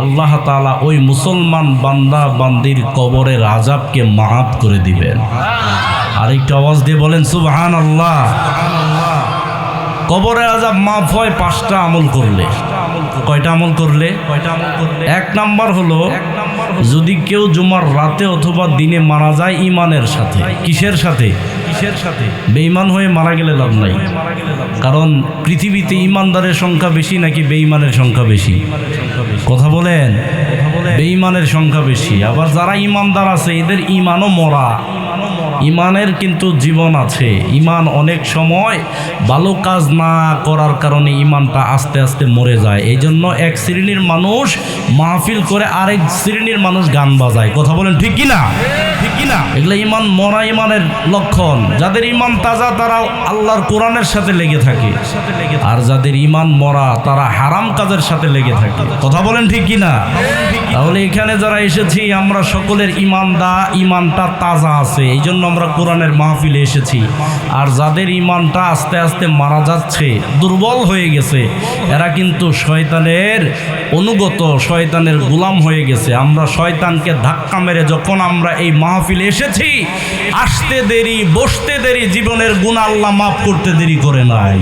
আল্লাহ তাআলা ওই মুসলমান বান্দা বান্দির কবরের আযাবকে মাফ করে দিবেন। আরেকটু আওয়াজ দিয়ে বলেন সুবহানাল্লাহ। কবরের আযাব মাফ হয় 5টা আমল করলে। কয়টা আমল করলে? এক নাম্বার হলো, যদি কেউ জুমার রাতে অথবা দিনে মারা যায় ইমানের সাথে। কিসের সাথে? বেঈমান হয়ে মারা গেলে লাভ নাই। কারণ পৃথিবীতে ইমানদারের সংখ্যা বেশি নাকি বেঈমানের সংখ্যা বেশি? কথা বলেন। বেঈমানের সংখ্যা বেশি। আবার যারা ইমানদার আছে এদের ইমানও মরা। ইমানের কিন্তু জীবন আছে। ইমান অনেক সময় ভালো কাজ না করার কারণে ইমানটা আস্তে আস্তে মরে যায়। এই জন্য এক শ্রেণীর মানুষ মাহফিল করে, আরেক শ্রেণীর মানুষ গান বাজায়। কথা বলেন ঠিক কিনা? ঠিক কিনা? এগুলো ইমান মরা ইমানের লক্ষণ। যাদের ইমান তাজা তারা আল্লাহর কোরআনের সাথে লেগে থাকে, আর যাদের ইমান মরা তারা হারাম কাজের সাথে লেগে থাকে। কথা বলেন ঠিক কিনা? তাহলে এখানে যারা এসেছি আমরা সকলের ইমানটা তাজা আছে, এই জন্য আমরা কোরআনের মাহফিলে এসেছি। আর যাদের ইমানটা আস্তে আস্তে মারা যাচ্ছে, দুর্বল হয়ে গেছে, এরা কিন্তু শয়তানের অনুগত, শয়তানের গোলাম হয়ে গেছে। আমরা শয়তানকে ধাক্কা মেরে যখন আমরা এই মাহফিলে এসেছি, আসতে দেরি বসতে দেরি, জীবনের গুনাহ আল্লাহ মাফ করতে দেরি করে নাই।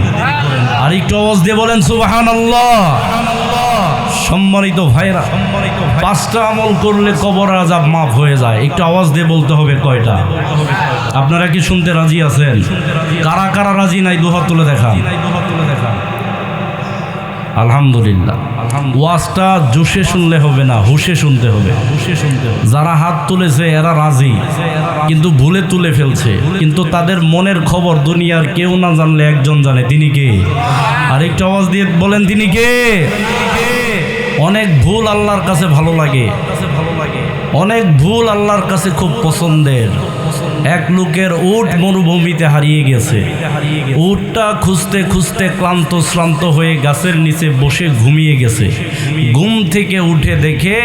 আর একটু আওয়াজ দিয়ে বলেন সুবহানাল্লাহ। সম্মানিত ভাইরা, 5টা আমল করলে কবর আযাব মাফ হয়ে যায়। একটু আওয়াজ দিয়ে বলতে হবে কয়টা? আপনারা কি শুনতে রাজি আছেন? কারা কারা রাজি নাই দুহাত তুলে দেখান। আলহামদুলিল্লাহ। ওয়াজটা জোশে শুনলে হবে না, হুশে শুনতে হবে। যারা হাত তুলেছে এরা রাজি, কিন্তু ভুলে তুলে ফেলছে। কিন্তু তাদের মনের খবর দুনিয়ার কেউ না জানলে একজন জানে, তিনি কে? আর একটু আওয়াজ দিয়ে বলেন তিনি কে? অনেক ভুল আল্লাহর কাছে ভালো লাগে, অনেক ভুল আল্লাহর কাছে খুব পছন্দের। এক লোকের উট মরুভূমিতে হারিয়ে গেছে। উটটা খুঁজতে খুঁজতে ক্লান্ত শ্রান্ত হয়ে গাছের নিচে বসে ঘুমিয়ে গেছে। ঘুম থেকে উঠে দেখে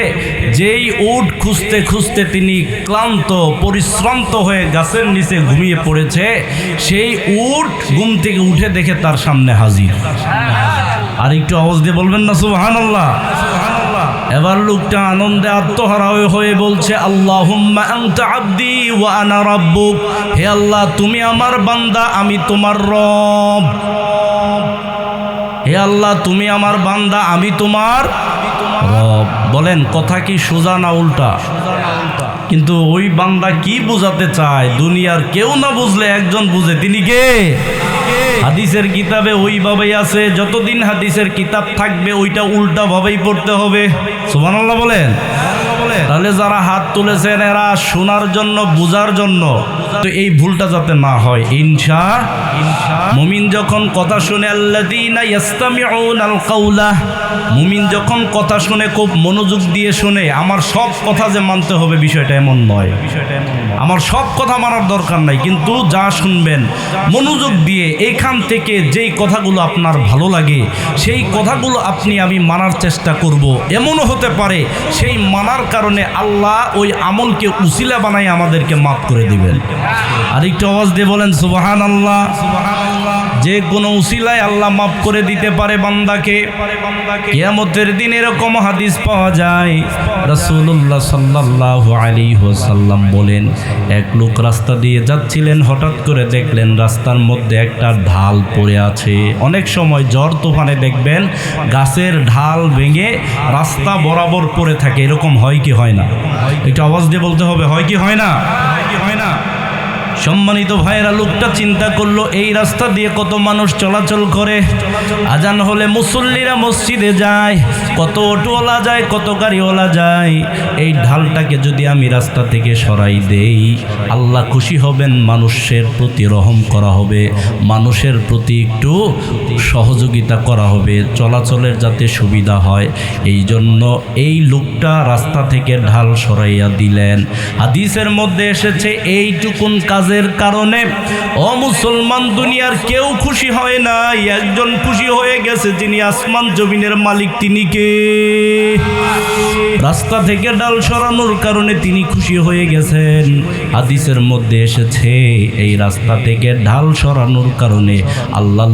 যেই উট খুঁজতে খুঁজতে তিনি ক্লান্ত পরিশ্রান্ত হয়ে গাছের নিচে ঘুমিয়ে পড়েছে, সেই উট ঘুম থেকে উঠে দেখে তার সামনে হাজির। আর একটু আওয়াজ দিয়ে বলবেন না সুবহানাল্লাহ। এবার লোকটা আনন্দে আত্মহারা হয়ে বলছে, আল্লাহুম্মা আনতা আবদি ওয়া আনা রাব্বুক। হে আল্লাহ, তুমি আমার বান্দা, আমি তোমার রব। হে আল্লাহ, তুমি আমার বান্দা, আমি তোমার রব। বলেন কথা কি সোজা না উল্টা? কিন্তু ওই বান্দা কি বোঝাতে চায় দুনিয়ার কেউ না বুঝলে একজন বুঝে, তিনি কে? হাদিসের কিতাবে ওইভাবেই আছে, যতদিন হাদিসের কিতাব থাকবে ওইটা উল্টা ভাবেই পড়তে হবে। সুবহানাল্লাহ বলেন। তাহলে যারা হাত তুলেছেন এরা শোনার জন্য, বুঝার জন্য, তো এই ভুলটা যাতে না হয় ইনশাআল্লাহ। মুমিন যখন কথা শুনে, আল্লাযীনা ইয়াসতামিউনাল কাওলা, মুমিন যখন কথা শুনে খুব মনোযোগ দিয়ে শুনে, আমার সব কথা যে মানতে হবে বিষয়টা এমন নয়। আমার সব কথা মানার দরকার নাই, কিন্তু যা শুনবেন মনোযোগ দিয়ে, এইখান থেকে যেই কথাগুলো আপনার ভালো লাগে সেই কথাগুলো আমি মানার চেষ্টা করব। এমনও হতে পারে সেই মানার কারণে আল্লাহ ওই আমলকে উসিলা বানাই আমাদেরকে মাফ করে দিবেন। আর একটু আওয়াজ দিয়ে বলেন সুবহানাল্লাহ। যে কোনো উসিলায় আল্লাহ মাফ করে দিতে পারে বান্দাকে। কিয়ামতের দিন এরকম হাদিস পাওয়া যায়, রাসূলুল্লাহ সাল্লাল্লাহু আলাইহি ওয়াসাল্লাম বলেন, এক লোক রাস্তা দিয়ে যাচ্ছিলেন, হঠাৎ করে দেখলেন রাস্তার মধ্যে একটা ঢাল পড়ে আছে। অনেক সময় ঝড় তুফানে দেখবেন গাছের ঢাল ভেঙে রাস্তা বরাবর পড়ে থাকে, এরকম হয় কি হয় না? একটু আওয়াজ দিয়ে বলতে হবে, হয় কি হয় না? সম্মানিত ভাইয়েরা, লোকটা চিন্তা করলো এই রাস্তা দিয়ে কত মানুষ চলাচল করে, আজান হলে মুসল্লিরা মসজিদে যায়, কত অটোওয়ালা যায়, কত গাড়িওয়ালা যায়, এই ঢালটাকে যদি আমি রাস্তা থেকে সরাই দেই, আল্লাহ খুশি হবেন, মানুষের প্রতি রহম করা হবে, মানুষের প্রতি একটু সহযোগিতা করা হবে, চলাচলের যাতে সুবিধা হয়। এই জন্য এই লোকটা রাস্তা থেকে ঢাল সরাইয়া দিলেন। হাদিসের মধ্যে এসেছে এইটুকুন কাজের কারণে ও মুসলমান দুনিয়ার কেউ খুশি হয় না, একজন খুশি হয়ে গেছে, যিনি আসমান জমিনের মালিক, তিনি কে? রাস্তা থেকে ডাল সরানোর কারণে তিনি খুশি হয়ে গেছেন। হাদিসের মধ্যে এসেছে এই রাস্তা থেকে ঢাল সরানোর কারণে আল্লাহ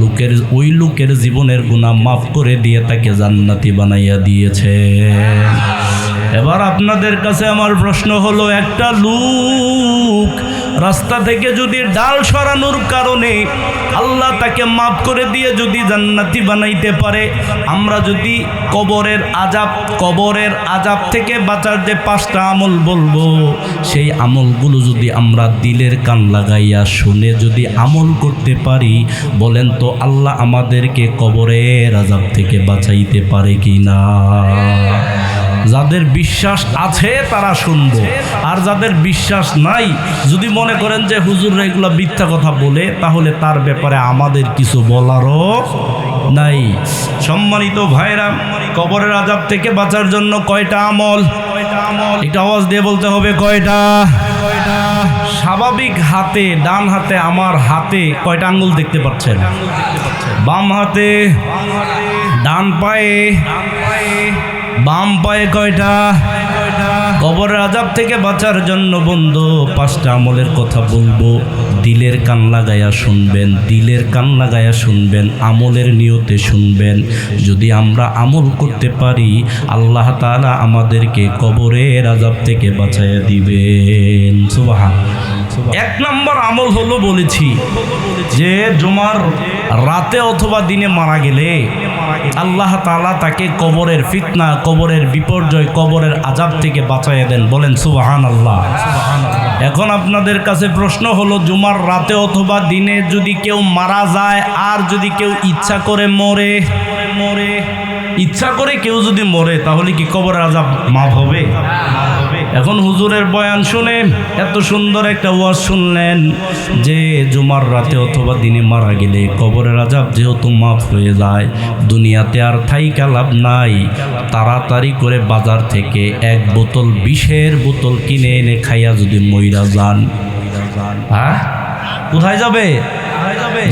ওই লোকের জীবনের গুনাহ মাফ করে দিয়ে তাকে জান্নাতি বানাইয়া দিয়েছে। এবার আপনাদের কাছে আমার প্রশ্ন হলো, একটা লোক রাস্তা থেকে যদি ডাল সরানোর কারণে আল্লাহ তাকে মাফ করে দিয়ে যদি জান্নাতি বানাইতে পারে, আমরা যদি কবরের আযাব থেকে বাঁচার যে 5টা আমল বলবো, সেই আমলগুলো যদি আমরা দিলের কান লাগাইয়া শুনে যদি আমল করতে পারি, বলেন তো আল্লাহ আমাদেরকে কবরের আযাব থেকে বাঁচাইতে পারে কি না? যাদের বিশ্বাস আছে তারা শুনবো, আর যাদের বিশ্বাস নাই, যদি মনে করেন যে হুজুররা এগুলো মিথ্যা কথা বলে, তাহলে তার ব্যাপারে আমাদের কিছু বলারও নাই। সম্মানিত ভাইরা, কবরের আযাব থেকে বাঁচার জন্য কয়টা আমল? একটু আওয়াজ দিয়ে বলতে হবে, কয়টা? স্বাভাবিক হাতে, ডান হাতে, আমার হাতে কয়টা আঙ্গুল দেখতে পাচ্ছেন? বাম হাতে, ডান পায়ে, বাম পায়ে কয়টা? কবরের আযাব থেকে বাঁচার জন্য বন্ধু 5টা আমলের কথা বলবো। দিলের কান লাগায়া শুনবেন, দিলের কান লাগায়া শুনবেন, আমলের নিয়তে শুনবেন। যদি আমরা আমল করতে পারি, আল্লাহ তাআলা আমাদেরকে কবরের আযাব থেকে বাঁচাইয়া দিবেন। সুবহানাল্লাহ। 1 নম্বর আমল হলো, বলেছি যে জুমার রাতে অথবা দিনে মারা গেলে আল্লাহ তাআলা তাকে কবরের ফিতনা, কবরের বিপর্যয়, কবরের আযাব থেকে বাঁচাইয়া দেন। বলেন সুবহানাল্লাহ। এখন আপনাদের কাছে প্রশ্ন হলো, জুমার রাতে অথবা দিনে যদি কেউ মারা যায়, আর যদি কেউ ইচ্ছা করে মরে, ইচ্ছা করে কেউ যদি মরে, তাহলে কি কবরের আযাব মাফ হবে? এখন হুজুরের বয়ান শুনে এত সুন্দর একটা ওয়াজ শুনলেন যে জুমার রাতে অথবা দিনে মারা গেলে কবরের আযাব যেহেতু মাফ হয়ে যায়, দুনিয়াতে আর থাইকা লাভ নাই। তাড়াতাড়ি করে বাজার থেকে 1 বোতল বিষের বোতল কিনে এনে খাইয়া যদি মইরা যান, হ্যাঁ, কোথায় যাবে?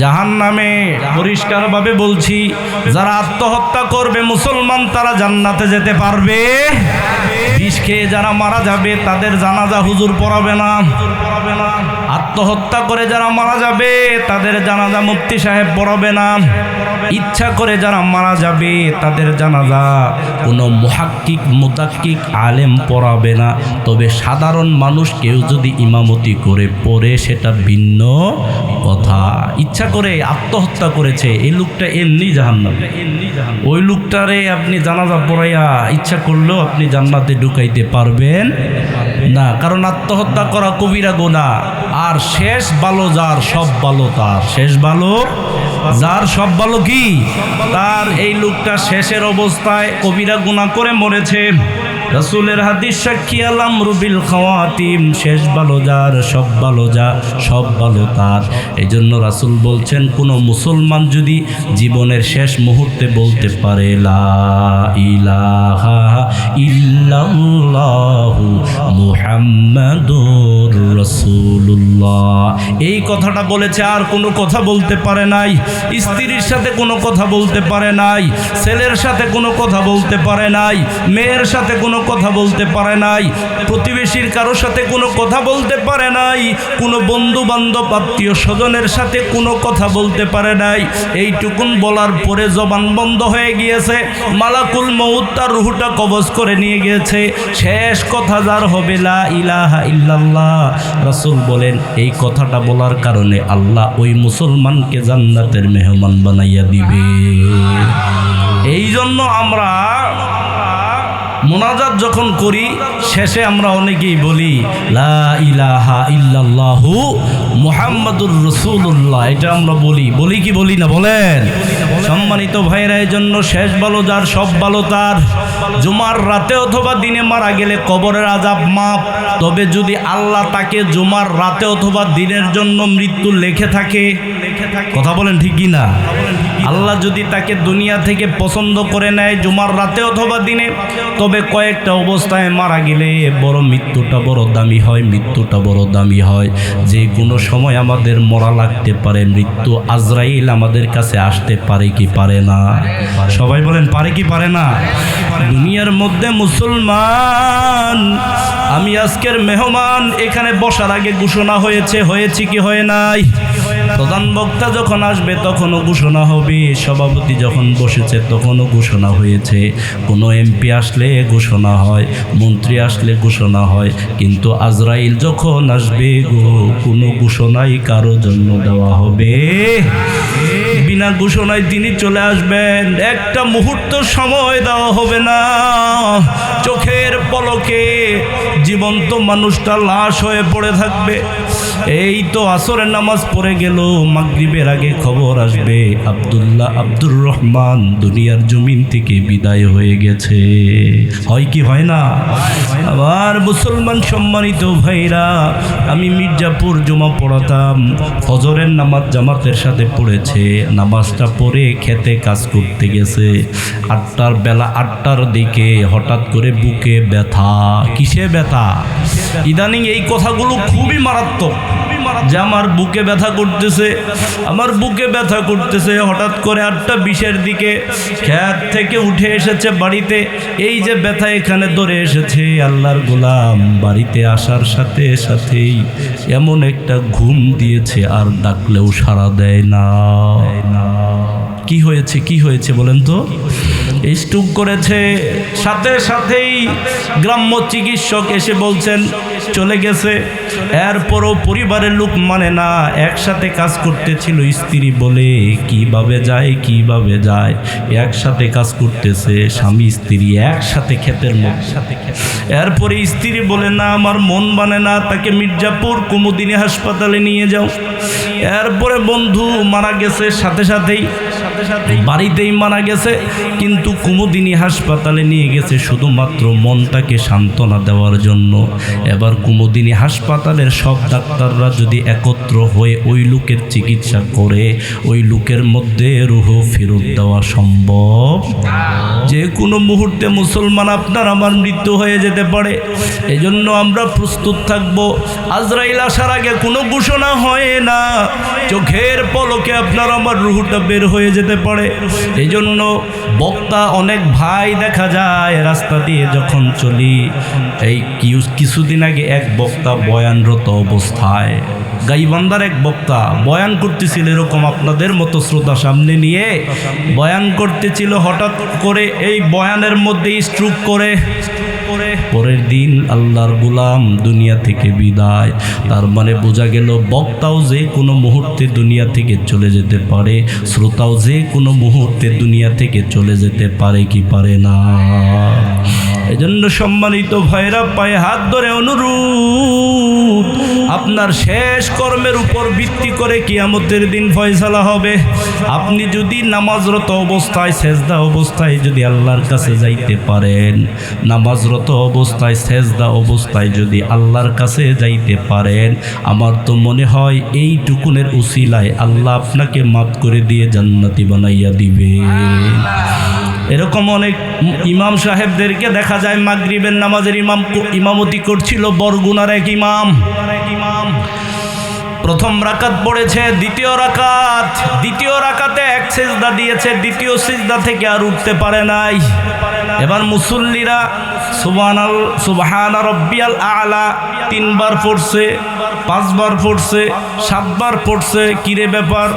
জাহান্নামে। পরিষ্কারভাবে বলছি, যারা আত্মহত্যা করবে মুসলমান, তারা জান্নাতে যেতে পারবে। বিষ খেয়ে যারা মারা যাবে তাদের জানাজা হুজুর পড়াবে না। আত্মহত্যা করে যারা মারা যাবে তাদের জানাজা মুফতি সাহেব পড়াবে না। ইচ্ছা করে যারা মারা যাবে তাদের জানাজা কোনো মুহাক্কিক মুদাক্কিক আলেম পড়াবে না। তবে সাধারণ মানুষ কেউ যদি ইমামতি করে পড়ে, সেটা ভিন্ন কথা। ইচ্ছা করে আত্মহত্যা করেছে, এই লোকটা এমনি জাহান্নামে। ওই লোকটারে আপনি জানাজা পড়াইয়া ইচ্ছা করলেও আপনি জান্নাতে ঢুকাইতে পারবেন না, কারণ আত্মহত্যা করা কবিরা গুনাহ। আর শেষ ভালো যার, সব ভালো তার। শেষ ভালো যার, সব ভালো কি তার। এই লোকটা শেষের অবস্থায় কবিরা গুনাহ করে মরেছে। রাসূলের হাদিস সাক্ষী, আলাম রুবিল খাওয়াতিম, শেষ ভালো যার, সব ভালো যা, সব ভালো তার। এই জন্য রাসূল বলছেন, কোনো মুসলমান যদি জীবনের শেষ মুহূর্তে বলতে পারে লা ইলাহা ইল্লাল্লাহু মুহাম্মাদুর রাসূলুল্লাহ, এই কথাটা বলেছে, আর কোনো কথা বলতে পারে নাই। স্ত্রীর সাথে কোনো কথা বলতে পারে নাই, ছেলের সাথে কোনো কথা বলতে পারে নাই, মেয়ের সাথে কোনো কথা বলতে পারে নাই, প্রতিবেশীর কারোর সাথে কোনো কথা বলতে পারে নাই, কোনো বন্ধু বান্ধব আত্মীয় স্বজনের সাথে কোনো কথা বলতে পারে নাই। এইটুকুন বলার পরে জবান বন্ধ হয়ে গিয়েছে, মালাকুল মউত তার রূহটা কবজ করে নিয়ে গিয়েছে। শেষ কথা যার হবে লা ইলাহা ইল্লাল্লাহ। রাসূল বলেন, এই কথাটা বলার কারণে আল্লাহ ওই মুসলমানকে জান্নাতের মেহমান বানাইয়া দিবে। এই জন্য আমরা মোনাজাত যখন করি, শেষে আমরা অনেকেই বলি লা ইলাহা ইল্লাল্লাহু মুহাম্মাদুর রাসূলুল্লাহ। এটা আমরা বলি কি বলি না? বলেন। সম্মানিত ভাইরা, এই জন্য শেষ ভালো যার, সব ভালো তার। জুমার রাতে অথবা দিনে মারা গেলে কবরের আযাব মাফ। তবে যদি আল্লাহ তাকে জুমার রাতে অথবা দিনের জন্য মৃত্যু লিখে থাকে, কথা বলেন ঠিক কি না? আল্লাহ যদি তাকে দুনিয়া থেকে পছন্দ করে নেয় জুমার রাতে অথবা দিনে, তবে কয়েকটা অবস্থায় মারা গেলে মৃত্যুটা বড় দামি হয়, মৃত্যুটা বড় দামি হয়। যে কোনো সময় আমাদের মরা লাগতে পারে। মৃত্যু আজরাইল আমাদের কাছে আসতে পারে কি পারে না? সবাই বলেন, পারে কি পারে না? দুনিয়ার মধ্যে মুসলমান, আমি আজকের মেহমান, এখানে বসার আগে ঘোষণা হয়েছে কি হয় নাই? প্রধান বক্তা যখন আসবে তখনও ঘোষণা হবে, সভাপতি যখন বসেছে তখনও ঘোষণা হয়েছে, কোনো এমপি আসলে ঘোষণা হয়, মন্ত্রী আসলে ঘোষণা হয়, কিন্তু আজরাইল যখন আসবে কোনো ঘোষণাই কারো জন্য দেওয়া হবে বিনা ঘোষণায় তিনি চলে আসবেন। একটা মুহূর্ত সময় দেওয়া হবে না। চোখের পলকে জীবন্ত মানুষটা লাশ হয়ে পড়ে থাকবে। এই তো আসরের নামাজ পড়ে গেল, মাগরিবের আগে খবর আসবে আব্দুর রহমান দুনিয়ার জমিন থেকে বিদায় হয়ে গেছে। হয় কি হয় না? আবার মুসলমান সম্মানিত ভাইরা, আমি মির্জাপুর জমা পড়াতাম, ফজরের নামাজ জামাতের সাথে পড়েছে, নামাজটা পড়ে খেতে কাজ করতে গেছে, 8টার বেলা 8টার দিকে হঠাৎ করে বুকে ব্যথা। কিসে ব্যথা? ইদানিং এই কথাগুলো খুবই মারাত্মক, যে আমার বুকে ব্যথা করতেছে, আমার বুকে ব্যথা করতেছে। হঠাৎ করে 8:20-এর দিকে খেত থেকে উঠে এসেছে বাড়িতে, এই যে ব্যথা এখানে ধরে এসেছে। আল্লাহর গোলাম বাড়িতে আসার সাথে সাথেই এমন একটা ঘুম দিয়েছে, আর ডাকলেও সাড়া দেয় না। কি হয়েছে, কি হয়েছে বলেন তো? স্ট্রোক করেছে। সাথে সাথেই গ্রাম্য চিকিৎসক এসে বলছেন চলে গেছে। এরপরও পরিবারের লোক মানে না, একসাথে কাজ করতেছিল স্ত্রী বলে কিভাবে যায়, একসাথে কাজ করতেছে স্বামী স্ত্রী একসাথে ক্ষেতের মধ্যে। এরপরে স্ত্রী বলে না, আমার মন মানে না, তাকে মির্জাপুর কুমুদিনী হাসপাতালে নিয়ে যাও। এরপরে বন্ধু মারা গেছে, সাথে সাথেই বাড়িতেই মারা গেছে, কিন্তু কুমুদিনী হাসপাতালে নিয়ে গেছে শুধুমাত্র মনটাকে সান্ত্বনা দেওয়ার জন্য। এবার কুমুদিনী হাসপাতালের সব ডাক্তাররা যদি একত্র হয়ে ওই লোকের চিকিৎসা করে, ওই লোকের মধ্যে রূহ ফেরত দেওয়া সম্ভব। যে কোনো মুহূর্তে মুসলমান আপনার আমার মৃত্যু হয়ে যেতে পারে, এজন্য আমরা প্রস্তুত থাকবো। আজরাইল আসার আগে কোনো ঘোষণা হয় না, চোখের পলকে আপনার আমার রূহটা বের হয়ে যেতে পারে। এই জন্য বক্তা অনেক ভাই দেখা যায় রাস্তা দিয়ে যখন চলি, এই কিছুদিন আগে এক বক্তা বয়ানরত অবস্থায়, গাইবান্ধার এক বক্তা বয়ান করতেছিল, এরকম আপনাদের মতো শ্রোতা সামনে নিয়ে বয়ান করতেছিল। হঠাৎ করে এই বয়ানের মধ্যে স্ট্রোক করে পরের দিন আল্লাহর গোলাম দুনিয়া থেকে বিদায়। তার মানে বোঝা গেল বক্তাও যে কোনো মুহূর্তে দুনিয়া থেকে চলে যেতে পারে, শ্রোতাও যে কোনো মুহূর্তে দুনিয়া থেকে চলে যেতে পারে কি পারে না। এজন্য সম্মানিত ভাইরা, পায়ে হাত ধরে অনুরোধ, আপনার শেষ কর্মের উপর ভিত্তি করে কিয়ামতের দিন ফয়সালা হবে। আপনি যদি নামাজরত অবস্থায়, সেজদা অবস্থায় যদি আল্লাহর কাছে যাইতে পারেন, নামাজরত অবস্থায়, সেজদা অবস্থায় যদি আল্লাহর কাছে যাইতে পারেন, আমার তো মনে হয় এইটুকুনের উসিলায় আল্লাহ আপনাকে মাফ করে দিয়ে জান্নাতি বানাইয়া দিবে। এরকম অনেক ইমাম সাহেবদেরকে দেখা যায় মাগরিবের নামাজের ইমামতি করছিল বরগুনার এক ইমাম। প্রথম রাকাত পড়েছে, দ্বিতীয় রাকাতে এক সিজদা দিয়েছে, দ্বিতীয় সিজদা থেকে আর উঠতে পারে নাই। এবার মুসল্লিরা সুবহানা রাব্বিয়াল আ'লা 3 বার পড়ছে, 5 বার পড়ছে, 7 বার পড়ছে। কিরে ব্যাপার,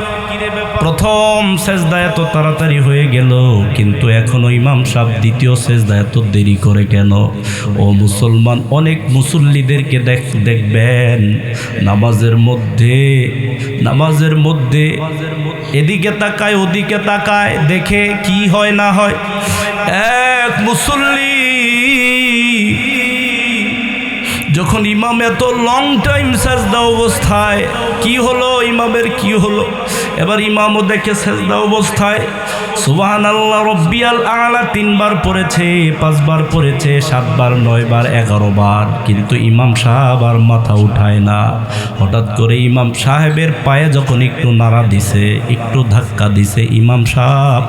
প্রথম সেজদা এত তাড়াতাড়ি হয়ে গেল, কিন্তু এখনো ইমাম সাহেব দ্বিতীয় সেজদা এত দেরি করে কেন? ও মুসলমান, অনেক মুসল্লিদেরকে দেখবেন নামাজের মধ্যে এদিকে তাকায় ওদিকে তাকায়, দেখে কি হয় না হয়। এক মুসল্লি যখন ইমাম এত লং টাইম সাজদা অবস্থায়, কি হলো ইমামের, কি হলো? এবার ইমামও দেখে সাজদা অবস্থায় সুবহানাল্লাহ রাব্বিয়াল আ'লা 3 বার পড়েছে, 5 বার পড়েছে, 7 বার, 9 বার, 11 বার, কিন্তু ইমাম সাহেব আর মাথা উঠায় না। হঠাৎ করে ইমাম সাহেবের পায়ে যখন একটু নাড়া দিছে, একটু ধাক্কা দিছে, ইমাম সাহেব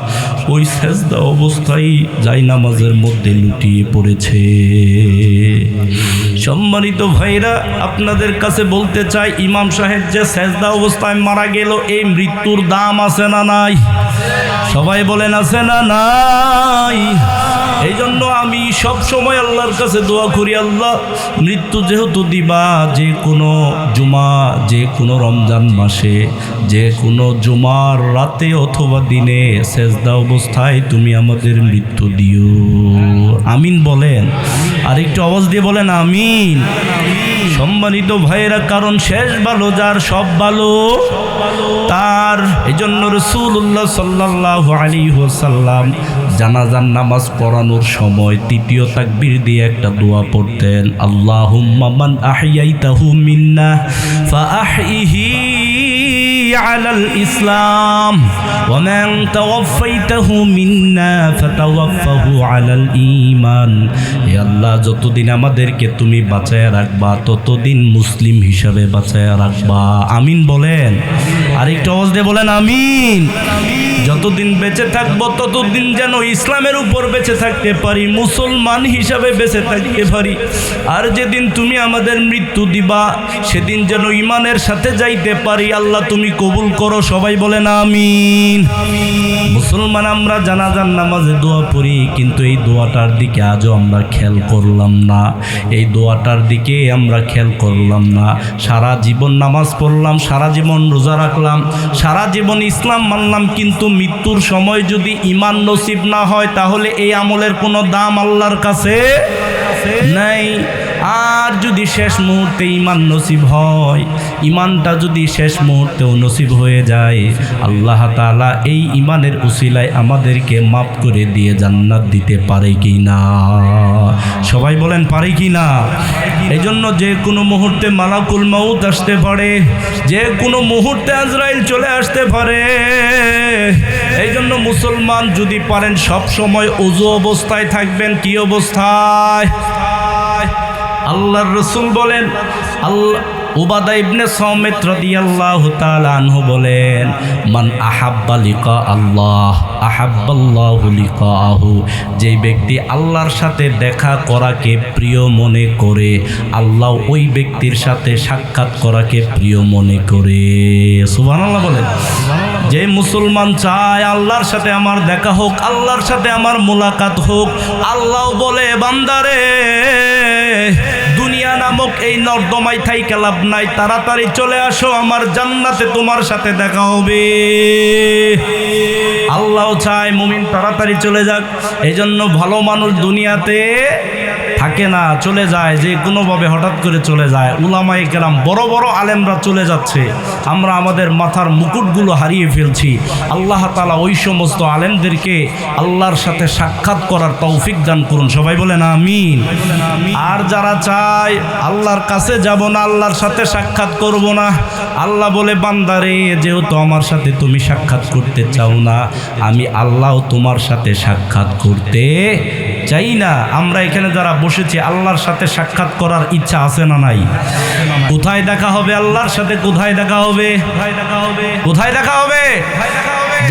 ওই সাজদা অবস্থায় জায়নামাজের মধ্যে লুটিয়ে পড়েছে। সম্মানিত ভাইরা, আপনাদের কাছে বলতে চাই, ইমাম সাহেব যে সাজদা অবস্থায় মারা গেল, এই মৃত্যুর দাম আছে না নাই? সবাই বলেন আছে না নাই? এই জন্য আমি সব সময় আল্লাহর কাছে দোয়া করি, আল্লাহ মৃত্যু যেহেতু দিবা, যে কোনো জুমা, যে কোনো রমজান মাসে, যে কোনো জুমার রাতে অথবা দিনে সেজদা অবস্থায় তুমি আমাদের মৃত্যু দিও। আমিন বলেন, আর একটু আওয়াজ দিয়ে বলেন আমিন। সম্মানিত ভাইয়েরা, কারণ শেষ ভালো যার, সব ভালো তার। এই জন্য রাসূলুল্লাহ সাল্লাল্লাহু আলাইহি ওয়াসাল্লাম জানাজার নামাজ পড়ানোর সময় তৃতীয় তাকবীর দিয়ে একটা দোয়া পড়তেন, আল্লাহুম্মা মান আহইয়াইতাহু মিন্না ফাআহইহি আলাল ইসলাম ওয়া মান তাওয়াফাইতাহু মিন্না ফাতাওয়াফাহু আলাল ঈমান। হে আল্লাহ, যতদিন আমাদেরকে তুমি বাঁচায়া রাখবা ততদিন মুসলিম হিসাবে বাঁচায়া রাখবা। আমিন বলেন, আরেকটু আওয়াজ দিয়ে বলেন আমিন। যতদিন বেঁচে থাকবো ততদিন যেন ইসলামের উপর বেঁচে থাকতে পারি, মুসলমান হিসাবে বেঁচে থাকতে পারি। আর যেদিন তুমি আমাদের মৃত্যু দিবা সেদিন যেন ইমানের সাথে যাইতে পারি। আল্লাহ তুমি কবুল করো। সবাই বলেন আমিন। মুসলমান আমরা জানাজার নামাজে দোয়া পড়ি, কিন্তু এই দোয়াটার দিকে আজও আমরা খেয়াল করলাম না। এই দোয়াটার দিকে আমরা খেয়াল করলাম না। সারা জীবন নামাজ পড়লাম, সারা জীবন রোজা রাখলাম, সারা জীবন ইসলাম মানলাম, কিন্তু মৃত্যুর সময় যদি ঈমান নসিব না হয় তাহলে এই আমলের কোনো দাম আল্লাহর কাছে নাই। আর যদি শেষ মুহূর্তে ঈমান নসিব হয়, ঈমানটা যদি শেষ মুহূর্তেও নসিব হয়ে যায়, আল্লাহ তাআলা এই ঈমানের উসিলায় আমাদেরকে মাফ করে দিয়ে জান্নাত দিতে পারে কি না? সবাই বলেন পারে কি না? এই জন্য যে কোনো মুহূর্তে মালাকুল মাউত আসতে পারে, যে কোনো মুহূর্তে আজরাইল চলে আসতে পারে। এই জন্য মুসলমান যদি পারেন সব সময় ওযু অবস্থায় থাকবেন। কি অবস্থায়? আল্লাহর রাসূল বলেন, উবাদা ইবনে সামিত রাদিয়াল্লাহু তাআলা আনহু বলেন, মান আহাব্বা লিকা আল্লাহ আহাব্বাল্লাহু লিকাহু। যেই ব্যক্তি আল্লাহর সাথে দেখা করাকে প্রিয় মনে করে, আল্লাহ ওই ব্যক্তির সাথে সাক্ষাৎ করাকে প্রিয় মনে করে। সুবহানাল্লাহ বলেন। যে মুসলমান চায় আল্লাহর সাথে আমার দেখা হোক, আল্লাহর সাথে আমার মোলাকাত হোক, আল্লাহ বলে বান্দারে দুনিয়া নামক এই নর্দমায় থাইকা লাভ নাই, তাড়াতাড়ি চলে আসো, আমার জান্নাতে তোমার সাথে দেখা হবে। আল্লাহ চায় মুমিন তাড়াতাড়ি চলে যাক। এই জন্য ভালো মানুষ দুনিয়াতে থাকে না, চলে যায়, যে কোনোভাবে হঠাৎ করে চলে যায়। উলামায়ে কেরাম বড় বড় আলেমরা চলে যাচ্ছে, আমরা আমাদের মাথার মুকুটগুলো হারিয়ে ফেলছি। আল্লাহ তাআলা ওই সমস্ত আলেমদেরকে আল্লাহর সাথে সাক্ষাৎ করার তৌফিক দান করুন। সবাই বলেন আমিন। আর যারা চায় আল্লাহর কাছে যাব না, আল্লাহর সাথে সাক্ষাৎ করব না, আল্লাহ বলে বান্দারে যেহেতু আমার সাথে তুমি সাক্ষাৎ করতে চাও না, আমি আল্লাহ তোমার সাথে সাক্ষাৎ করতে চাই না। আমরা এখানে যারা বসেছি আল্লাহর সাথে সাক্ষাৎ করার ইচ্ছা আছে না নাই? কোথায় দেখা হবে আল্লাহর সাথে? কোথায় দেখা হবে? কোথায় দেখা হবে?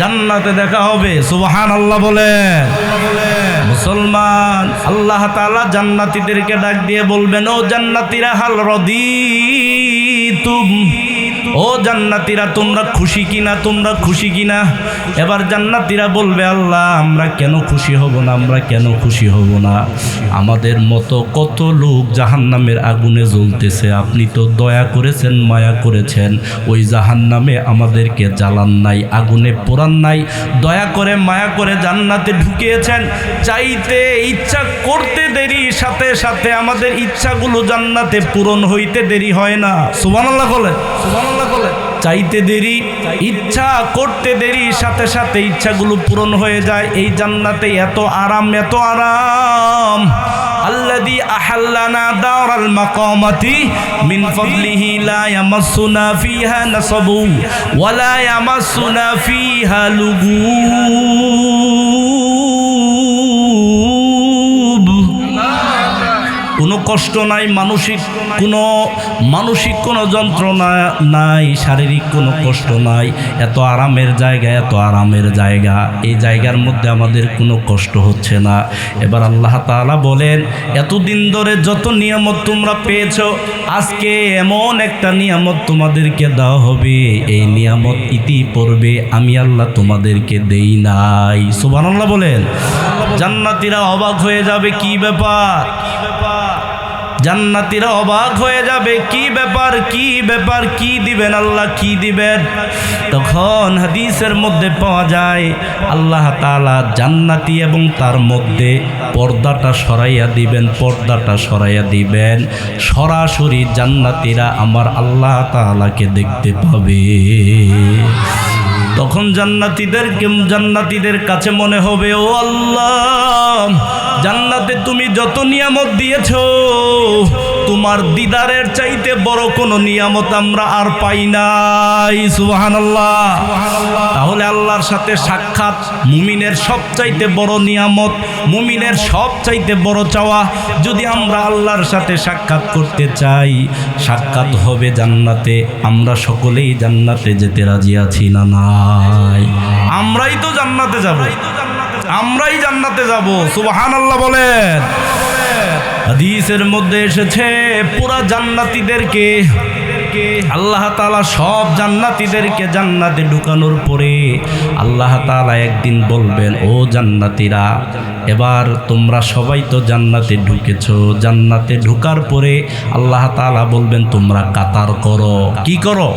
জান্নাতে দেখা হবে। সুবহানাল্লাহ বলেন। মুসলমান আল্লাহ তাআলা জান্নাতীদেরকে ডাক দিয়ে বলবেন, ও জান্নাতীরা হাল রাদিতুম, ও জান্নাতীরা তোমরা খুশি কিনা, তোমরা খুশি কিনা? এবার জান্নাতীরা বলবে, আল্লাহ আমরা কেন খুশি হব না, আমরা কেন খুশি হব না? আমাদের মতো কত লোক জাহান্নামের আগুনে জ্বলতেছে, আপনি তো দয়া করেছেন, মায়া করেছেন, ওই জাহান্নামে আমাদেরকে জ্বালান নাই, আগুনে পোড়ান নাই, দয়া করে মায়া করে জান্নাতে ঢুকিয়েছেন। চাইতে ইচ্ছা করতে দেরি, সাথে সাথে আমাদের ইচ্ছাগুলো জান্নাতে পূরণ হইতে দেরি হয় না। সুবহানাল্লাহ বলেন। সুবহানাল্লাহ বলেন। চাইতে দেরি, ইচ্ছা করতে দেরি, সাথে সাথে ইচ্ছাগুলো পূরণ হয়ে যায়। এই জান্নাতে এত আরাম, এত আরাম। আল্লাযী আহাল্লানা দারাল মাকামাতি মিন ফাদলিহি লা ইয়ামাসসুনা ফিহা নাসাবু ওয়া লা ইয়ামাসসুনা ফিহা লুগুব। কোনো কষ্ট নাই, মানসিক কোনো যন্ত্রণা নাই, শারীরিক কোনো কষ্ট নাই। এত আরামের জায়গা, এত আরামের জায়গা। এই জায়গার মধ্যে আমাদের কোনো কষ্ট হচ্ছে না। এবার আল্লাহ তাআলা বলেন, এতদিন ধরে যত নিয়ামত তোমরা পেয়েছো, আজকে এমন একটা নিয়ামত তোমাদেরকে দেওয়া হবে, এই নিয়ামত ইতিপূর্বে আমি আল্লাহ তোমাদেরকে দেই নাই। সুবহানাল্লাহ বলেন। জান্নাতীরা অবাক হয়ে যাবে, কি ব্যাপার? জান্নাতীরা অবাক হয়ে যাবে, কি ব্যাপার, কি ব্যাপার, কি দিবেন আল্লাহ, কি দিবেন? তখন হাদিসের মধ্যে পাওয়া যায় আল্লাহ তাআলা জান্নাতি এবং তার মধ্যে পর্দাটা সরাইয়া দিবেন, পর্দাটা সরাইয়া দিবেন। সরাসরি জান্নাতীরা আমার আল্লাহ তাআলাকে দেখতে পাবে। তখন জান্নাতীদের কাছে মনে হবে, ও আল্লাহ, জান্নাতে তুমি যত নিয়ামত দিয়েছো, তোমার দিদারের চাইতে বড় কোনো নিয়ামত আমরা আর পাই নাই। সুবহানাল্লাহ। তাহলে আল্লাহর সাথে সাক্ষাৎ মুমিনের সবচাইতে বড় নিয়ামত, মুমিনের সবচাইতে বড় চাওয়া। যদি আমরা আল্লাহর সাথে সাক্ষাৎ করতে চাই, সাক্ষাৎ হবে জান্নাতে। আমরা সকলেই জান্নাতে যেতে রাজি আছি না নাই? আমরাই তো জান্নাতে যাব, আমরাই জান্নাতে যাব। সুবহানাল্লাহ বলেন। হাদিসের মধ্যে এসেছে, পুরা জান্নাতীদেরকে আল্লাহ তাআলা, সব জান্নাতীদেরকে জান্নাতে ঢুকানোর পরে আল্লাহ তাআলা একদিন বলবেন, ও জান্নাতীরা, এবার তোমরা সবাই তো জান্নাতে ঢুকেছো। জান্নাতে ঢুকার পরে আল্লাহ তাআলা বলবেন, তোমরা কাতার করো। কি করো?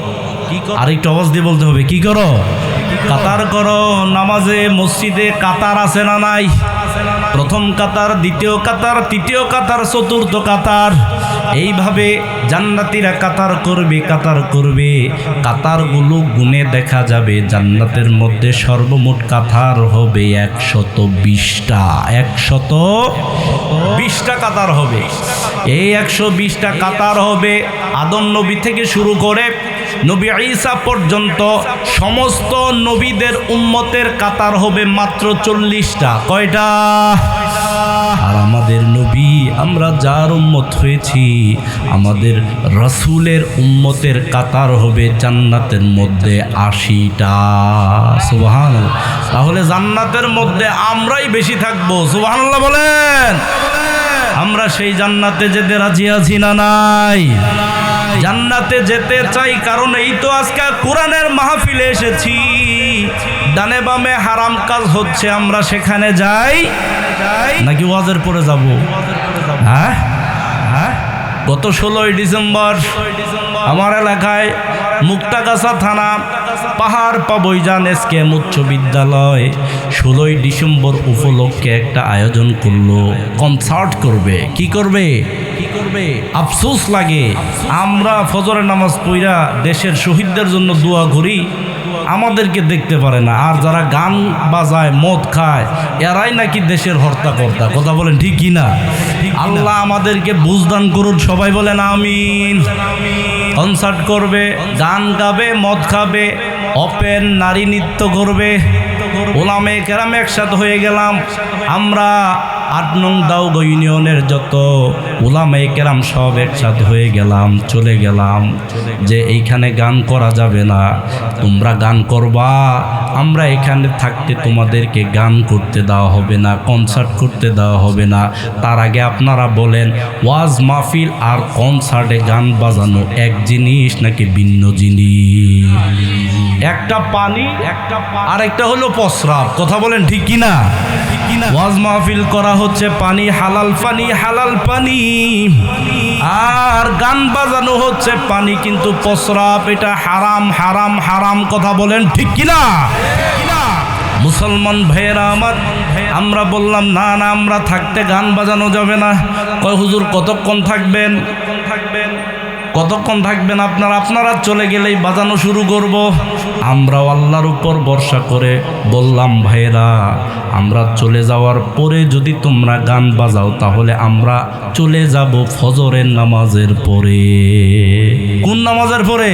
আরেকটু আওয়াজ দিয়ে বলতে হবে, কি করো? কাতার করো। নামাজে মসজিদে কাতার আছে না নাই? প্রথম কাতার, দ্বিতীয় কাতার, তৃতীয় কাতার, চতুর্থ কাতার। এইভাবে জান্নাতীরা কাতার করবে, কাতার করবে। কাতারগুলো গুনে দেখা যাবে জান্নাতের মধ্যে সর্বমোট কাতার হবে 120টা। 120টা কাতার হবে। এই 120টা কাতার হবে আদম নবী থেকে শুরু করে নবী ঈসা পর্যন্ত সমস্ত নবীদের উম্মতের কাতার হবে মাত্র 40টা। কয়টা? আর আমাদের নবী, আমরা যার উম্মত হয়েছি, আমাদের রাসূলের উম্মতের কাতার হবে জান্নাতের মধ্যে 80টা। সুবহানাল্লাহ। তাহলে জান্নাতের মধ্যে আমরাই বেশি থাকবো। সুবহানাল্লাহ বলেন। আমরা সেই জান্নাতে যেতে রাজি আছি না নাই? জান্নাতে যেতে চাই, কারণ এই তো আজকে কোরআনের মাহফিলে এসেছি। ডানে বামে হারাম কাজ হচ্ছে, আমরা সেখানে যাই নাকি ওয়াজের পরে যাব? হ্যাঁ, গত 16ই ডিসেম্বর আমার এলাকায় মুক্তাগাছা থানা পাহাড় পাবইজান এসকেএম উচ্চ বিদ্যালয় 16ই ডিসেম্বর উপলক্ষে একটা আয়োজন করলো। কনসার্ট করবে। কি করবে? আফসোস লাগে, আমরা ফজরের নামাজ পড়া দেশের শহীদদের জন্য দোয়া করি, আমাদেরকে দেখতে পারে না। আর যারা গান বাজায়, মদ খায়, এরাই নাকি দেশের হর্তাকর্তা। কথা বলেন ঠিক কি না? আল্লাহ আমাদেরকে বুঝদান করুন। সবাই বলেন আমিন। কনসার্ট করবে, গান গাবে, মদ খাবে, ওপেন নারী নৃত্য করবে। ওলামে কেরাম একসাথে হয়ে গেলাম আমরা। 8 নং দাউদ ইউনিয়নের যত ওলামে কেরাম সব একসাথে হয়ে গেলাম, চলে গেলাম যে এইখানে গান করা যাবে না, তোমরা গান করবা, আমরা এখানে থাকতে তোমাদেরকে গান করতে দেওয়া হবে না, কনসার্ট করতে দেওয়া হবে না। তার আগে আপনারা বলেন, ওয়াজ মাহফিল আর কনসার্টে গান বাজানো এক জিনিস নাকি ভিন্ন জিনিস? একটা পানি, আর একটা হলো প্রস্রাব। কথা বলেন ঠিক কি না? ওয়াজ মাহফিল করা হচ্ছে পানি, হালাল পানি, হালাল পানি, আর গান বাজানো হচ্ছে পানি কিন্তু প্রস্রাব, এটা হারাম, হারাম, হারাম। কথা বলেন ঠিক কি না? মুসলমান ভাইয়েরা আমার, আমরা বললাম না না, আমরা থাকতে গান বাজানো যাবে না। কয় হুজুর কতক্ষণ থাকবেন? কতক্ষণ থাকবেন আপনারা চলে গেলেই বাজানো শুরু করব। আমরাও আল্লাহর উপর ভরসা করে বললাম, ভাইরা, আমরা চলে যাওয়ার পরে যদি তোমরা গান বাজাও তাহলে আমরা চলে যাব ফজরের নামাজের পরে। কোন নামাজের পরে?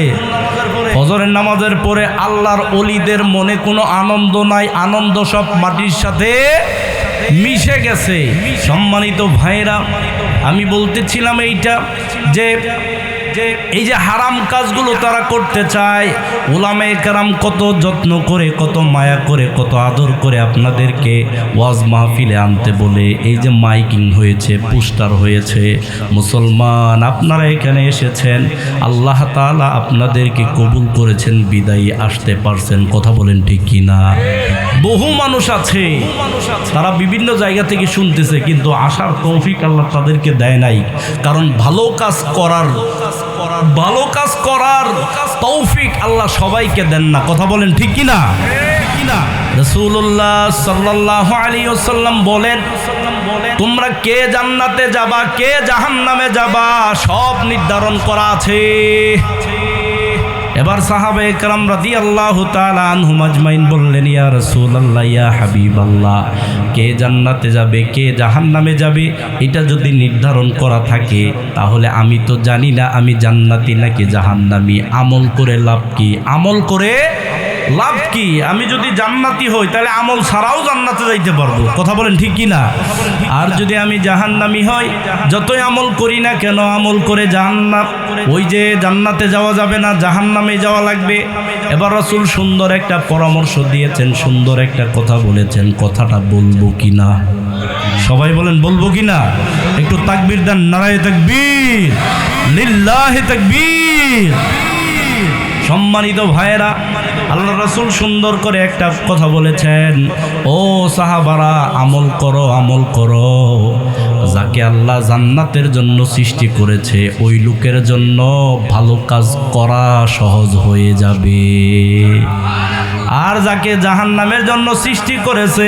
ফজরের নামাজের পরে। আল্লাহর ওলিদের মনে কোনো আনন্দ নাই, আনন্দ সব মাটির সাথে মিশে গেছে। সম্মানিত ভাইরা, আমি বলতেছিলাম এইটা যে এই যে হারাম কাজগুলো তারা করতে চায়, ওলামে কেরাম কত যত্ন করে, কত মায়া করে, কত আদর করে আপনাদেরকে ওয়াজ মাহফিলে আনতে বলে এই যে মাইকিং হয়েছে, পোস্টার হয়েছে। মুসলমান, আপনারা এখানে এসেছেন, আল্লাহ তাআলা আপনাদেরকে কবুল করেছেন, বিদায়ী আসতে পারছেন। কথা বলেন ঠিক কি না? বহু মানুষ আছে তারা বিভিন্ন জায়গা থেকে শুনতেছে, কিন্তু আসার তৌফিক আল্লাহ তাদেরকে দেয় নাই। কারণ ভালো কাজ করার তৌফিক আল্লাহ সবাইকে দেন না। কথা বলেন ঠিক কি না? রাসূলুল্লাহ সাল্লাল্লাহু আলাইহি ওয়াসাল্লাম বলেন, তোমরা কে জান্নাতে যাবা, কে জাহান্নামে যাবা, সব নির্ধারণ করা আছে। এবার সাহাবায়ে কেরাম রাদিয়াল্লাহু তাআলা আনহুম আজমাইন বললেন, ইয়া রাসূলুল্লাহ, ইয়া হাবিবাল্লাহ, কে জান্নাতে যাবে কে জাহান্নামে যাবে এটা যদি নির্ধারণ করা থাকে তাহলে আমি তো জানি না আমি জান্নাতি নাকি জাহান্নামী। আমল করে লাভ কি? আমল করে লাভ কি? আমি যদি জান্নাতি হই তাহলে আমল ছাড়াও জান্নাতে যাইতে পারবো। কথা বলেন ঠিক কি না? আর যদি আমি জাহান্নামী হই, যতই আমল করি না কেন, আমল করে জাহান্নাম, ওই যে জান্নাতে যাওয়া যাবে না, জাহান্নামে যাওয়া লাগবে। এবার রাসূল সুন্দর একটা পরামর্শ দিয়েছেন, সুন্দর একটা কথা বলেছেন। কথাটা বলবো কি না? সবাই বলেন বলবো কি না? একটু তাকবীর দেন, নারায়ে তাকবীর, লিল্লাহি তাকবীর। সম্মানিত ভাইয়েরা, আল্লাহ রাসূল সুন্দর করে একটা কথা বলেছেন, ও সাহাবারা, আমল করো, আমল করো। যাকে আল্লাহ জান্নাতের জন্য সৃষ্টি করেছে ওই লোকের জন্য ভালো কাজ করা সহজ হয়ে যাবে। আর যাকে জাহান্নামের জন্য সৃষ্টি করেছে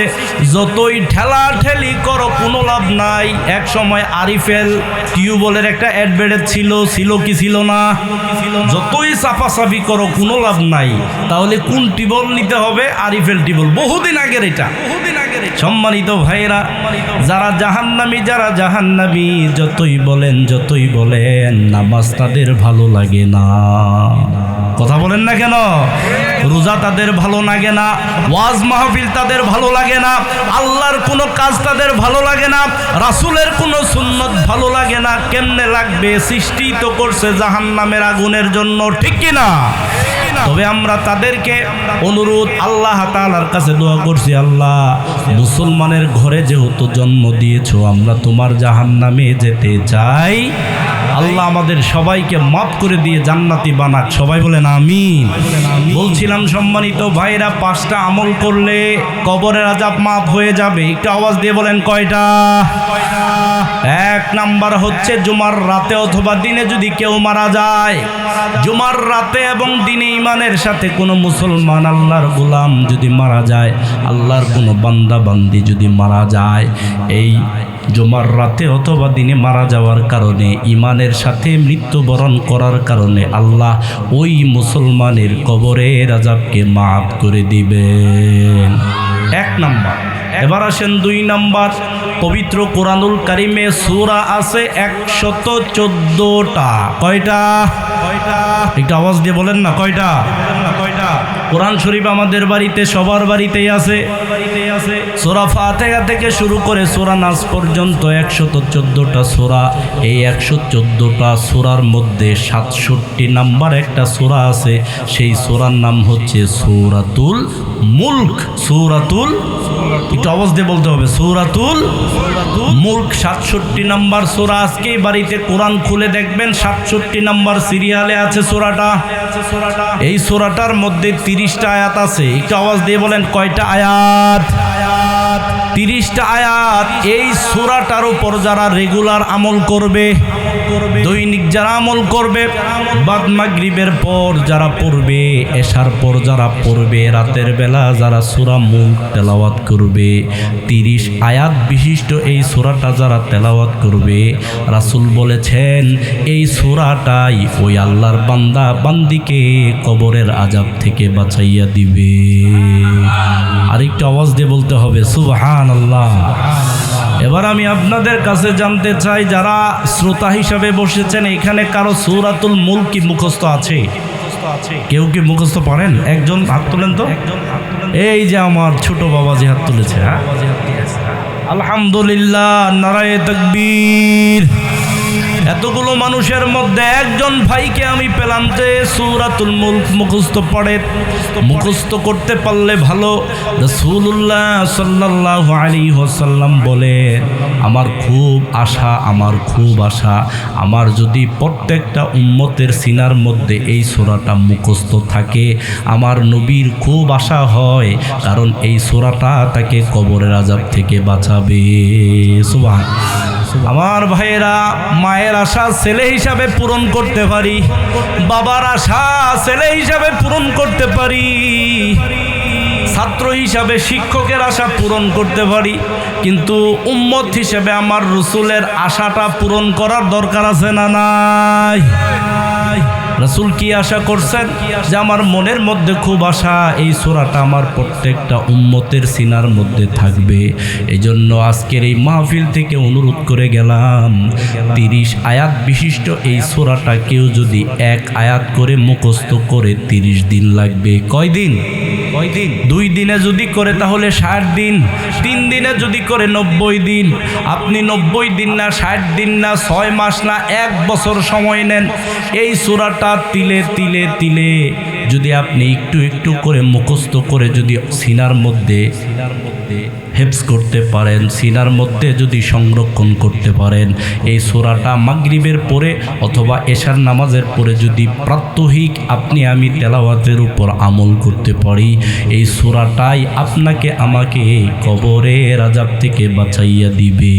যতই ঠেলা ঠেলি করো কোনো লাভ নাই। এক সময় আরিফেল টিউবওয়েলের একটা অ্যাডভার্টাইজ ছিল কি ছিল না? যতই সাফাসাফি করো কোনো লাভ নাই। তাহলে কোন টিউবওয়েল নিতে হবে? আরিফেল টিউবওয়েল, বহুদিন আগের এটা। সম্মানিত ভাইরা, যারা জাহান্নামী, যারা জাহান্নামী, যতই বলেন নামাজ তাদের ভালো লাগে না। কথা বলেন না কেন? রোজা তাদের ভালো লাগে না, ওয়াজ মাহফিল তাদের ভালো লাগে না, আল্লাহর কোনো কাজ তাদের ভালো লাগে না, রাসূলের কোনো সুন্নত ভালো লাগে না। কেমনে লাগবে? সৃষ্টি তো করছে জাহান্নামের আগুনের জন্য, ঠিক কি না? তবে আমরা তাদেরকে অনুরোধ, আল্লাহ তাআলার কাছে দোয়া করছি, আল্লাহ মুসলমানের ঘরে যেহেতু জন্ম দিয়েছো, আমরা তোমার জাহান্নামে যেতে চাই। আল্লাহ আমাদের সবাইকে মাফ করে দিয়ে জান্নাতি বানাক। সবাই বলেন আমিন। বলছিলাম সম্মানিত ভাইরা, 5টা আমল করলে কবরের আযাব মাফ হয়ে যাবে। একটু আওয়াজ দিয়ে বলেন কয়টা? 1 নাম্বার হচ্ছে জুমার রাতে অথবা দিনে যদি কেউ মারা যায়, জুমার রাতে এবং দিনে ইমানের সাথে কোনো মুসলমান আল্লাহর গোলাম যদি মারা যায়, আল্লাহর কোনো বান্দা বান্দি যদি মারা যায়, এই জুমার রাতে অথবা দিনে মারা যাওয়ার কারণে, ইমানের সাথে মৃত্যুবরণ করার কারণে আল্লাহ ওই মুসলমানের কবরের আযাবকে মাফ করে দিবেন। 1 নাম্বার। এবার আসেন 2 নাম্বার। পবিত্র কোরআনুল কারিমে সূরা আছে 114টা। কয়টা? একটু আওয়াজ দিয়ে বলেন না কয়টা? কোরআন শরীফ আমাদের বাড়িতে, সবার বাড়িতেই আছে। সূরা ফাতিহা থেকে শুরু করে সূরা নাস পর্যন্ত 114টা সূরা। এই 114টা সূরার মধ্যে 67 নাম্বার একটা সূরা আছে, সেই সূরার নাম হচ্ছে সূরাতুল মুলক। সূরাতুল, একটু আওয়াজ দিয়ে বলতে হবে, সূরাতুল মুলক 67 নাম্বার সূরা। আজকে বাড়িতে কোরআন খুলে দেখবেন 67 নাম্বার সিরিয়ালে আছে সূরাটা। এই সূরাটার মধ্যে 30টা আয়াত আছে। একটু আওয়াজ দিয়ে বলেন কয়টা আয়াত? 30টা আয়াত। এই সূরাটার উপর যারা রেগুলার আমল করবে, দৈনিক যারা আমল করবে, বাদ মাগরিবের পর যারা পড়বে, এশার পর যারা পড়বে, রাতের বেলা যারা সূরা মুলক তেলাওয়াত করবে, 30 আয়াত বিশিষ্ট এই সূরাটা যারা তেলাওয়াত করবে, রাসূল বলেছেন এই সূরাটাই ওই আল্লাহর বান্দা বান্দিকে কবরের আযাব থেকে বাঁচাইয়া দিবে। আরেকটু আওয়াজ দিয়ে বলতে হবে সুবহানাল্লাহ। এবার আমি আপনাদের কাছে জানতে চাই, যারা শ্রোতা হিসাবে বসেছেন, এখানে কারো সূরাতুল মুলক কি মুখস্থ আছে? কেউ কি মুখস্থ পারেন? একজন হাত তোলেন তো। এই যে আমার ছোট বাবাজি হাত তুলেছে। হ্যাঁ, আলহামদুলিল্লাহ, নারায়ে তাকবীর। এতগুলো মানুষের মধ্যে একজন ভাইকে আমি পেলাম যে সূরাতুল মুলক মুখস্থ পড়ে। মুখস্থ করতে পারলে ভালো। রাসূলুল্লাহ সাল্লাল্লাহু আলাইহি ওয়াসাল্লাম বলেন, আমার খুব আশা, আমার যদি প্রত্যেকটা উম্মতের সিনার মধ্যে এই সূরাটা মুখস্থ থাকে, আমার নবীর খুব আশা হয়, কারণ এই সূরাটা তাকে কবরের আযাব থেকে বাঁচাবে। সুবহানাল্লাহ। আমার ভাইয়েরা, মায়ের আশা ছেলে হিসাবে পূরণ করতে পারি, বাবার আশা ছেলে হিসাবে পূরণ করতে পারি, ছাত্র হিসাবে শিক্ষকের আশা পূরণ করতে পারি, কিন্তু উম্মত হিসেবে আমার রাসূলের আশাটা পূরণ করার দরকার আছে না নাই? রাসূল কি আশা করছেন? যে আমার মনের মধ্যে খুব আশা এই সূরাটা আমার প্রত্যেকটা উম্মতের সিনার মধ্যে থাকবে। এজন্য আজকের এই মাহফিল থেকে অনুরোধ করে গেলাম 30 আয়াত বিশিষ্ট এই সূরাটা কেউ যদি এক আয়াত করে মুখস্থ করে 30 দিন লাগবে। কয়দিন? 2 দিনে যদি করে তাহলে 60 দিন, 3 দিনে যদি করে 90 দিন। আপনি 90 দিন না, 60 দিন না, 6 মাস না, 1 বছর সময় নেন, এই সূরাটা তিলে তিলে তিলে যদি আপনি একটু একটু করে মুখস্থ করে যদি সিনার মধ্যে হেফজ করতে পারেন, সিনার মধ্যে যদি সংরক্ষণ করতে পারেন, এই সূরাটা মাগরিবের পরে অথবা এশার নামাজের পরে যদি প্রাত্যহিক আপনি আমি তেলাওয়াতের উপর আমল করতে পারি, এই সূরাটাই আপনাকে আমাকে কবরের আযাব থেকে বাঁচাইয়া দিবে।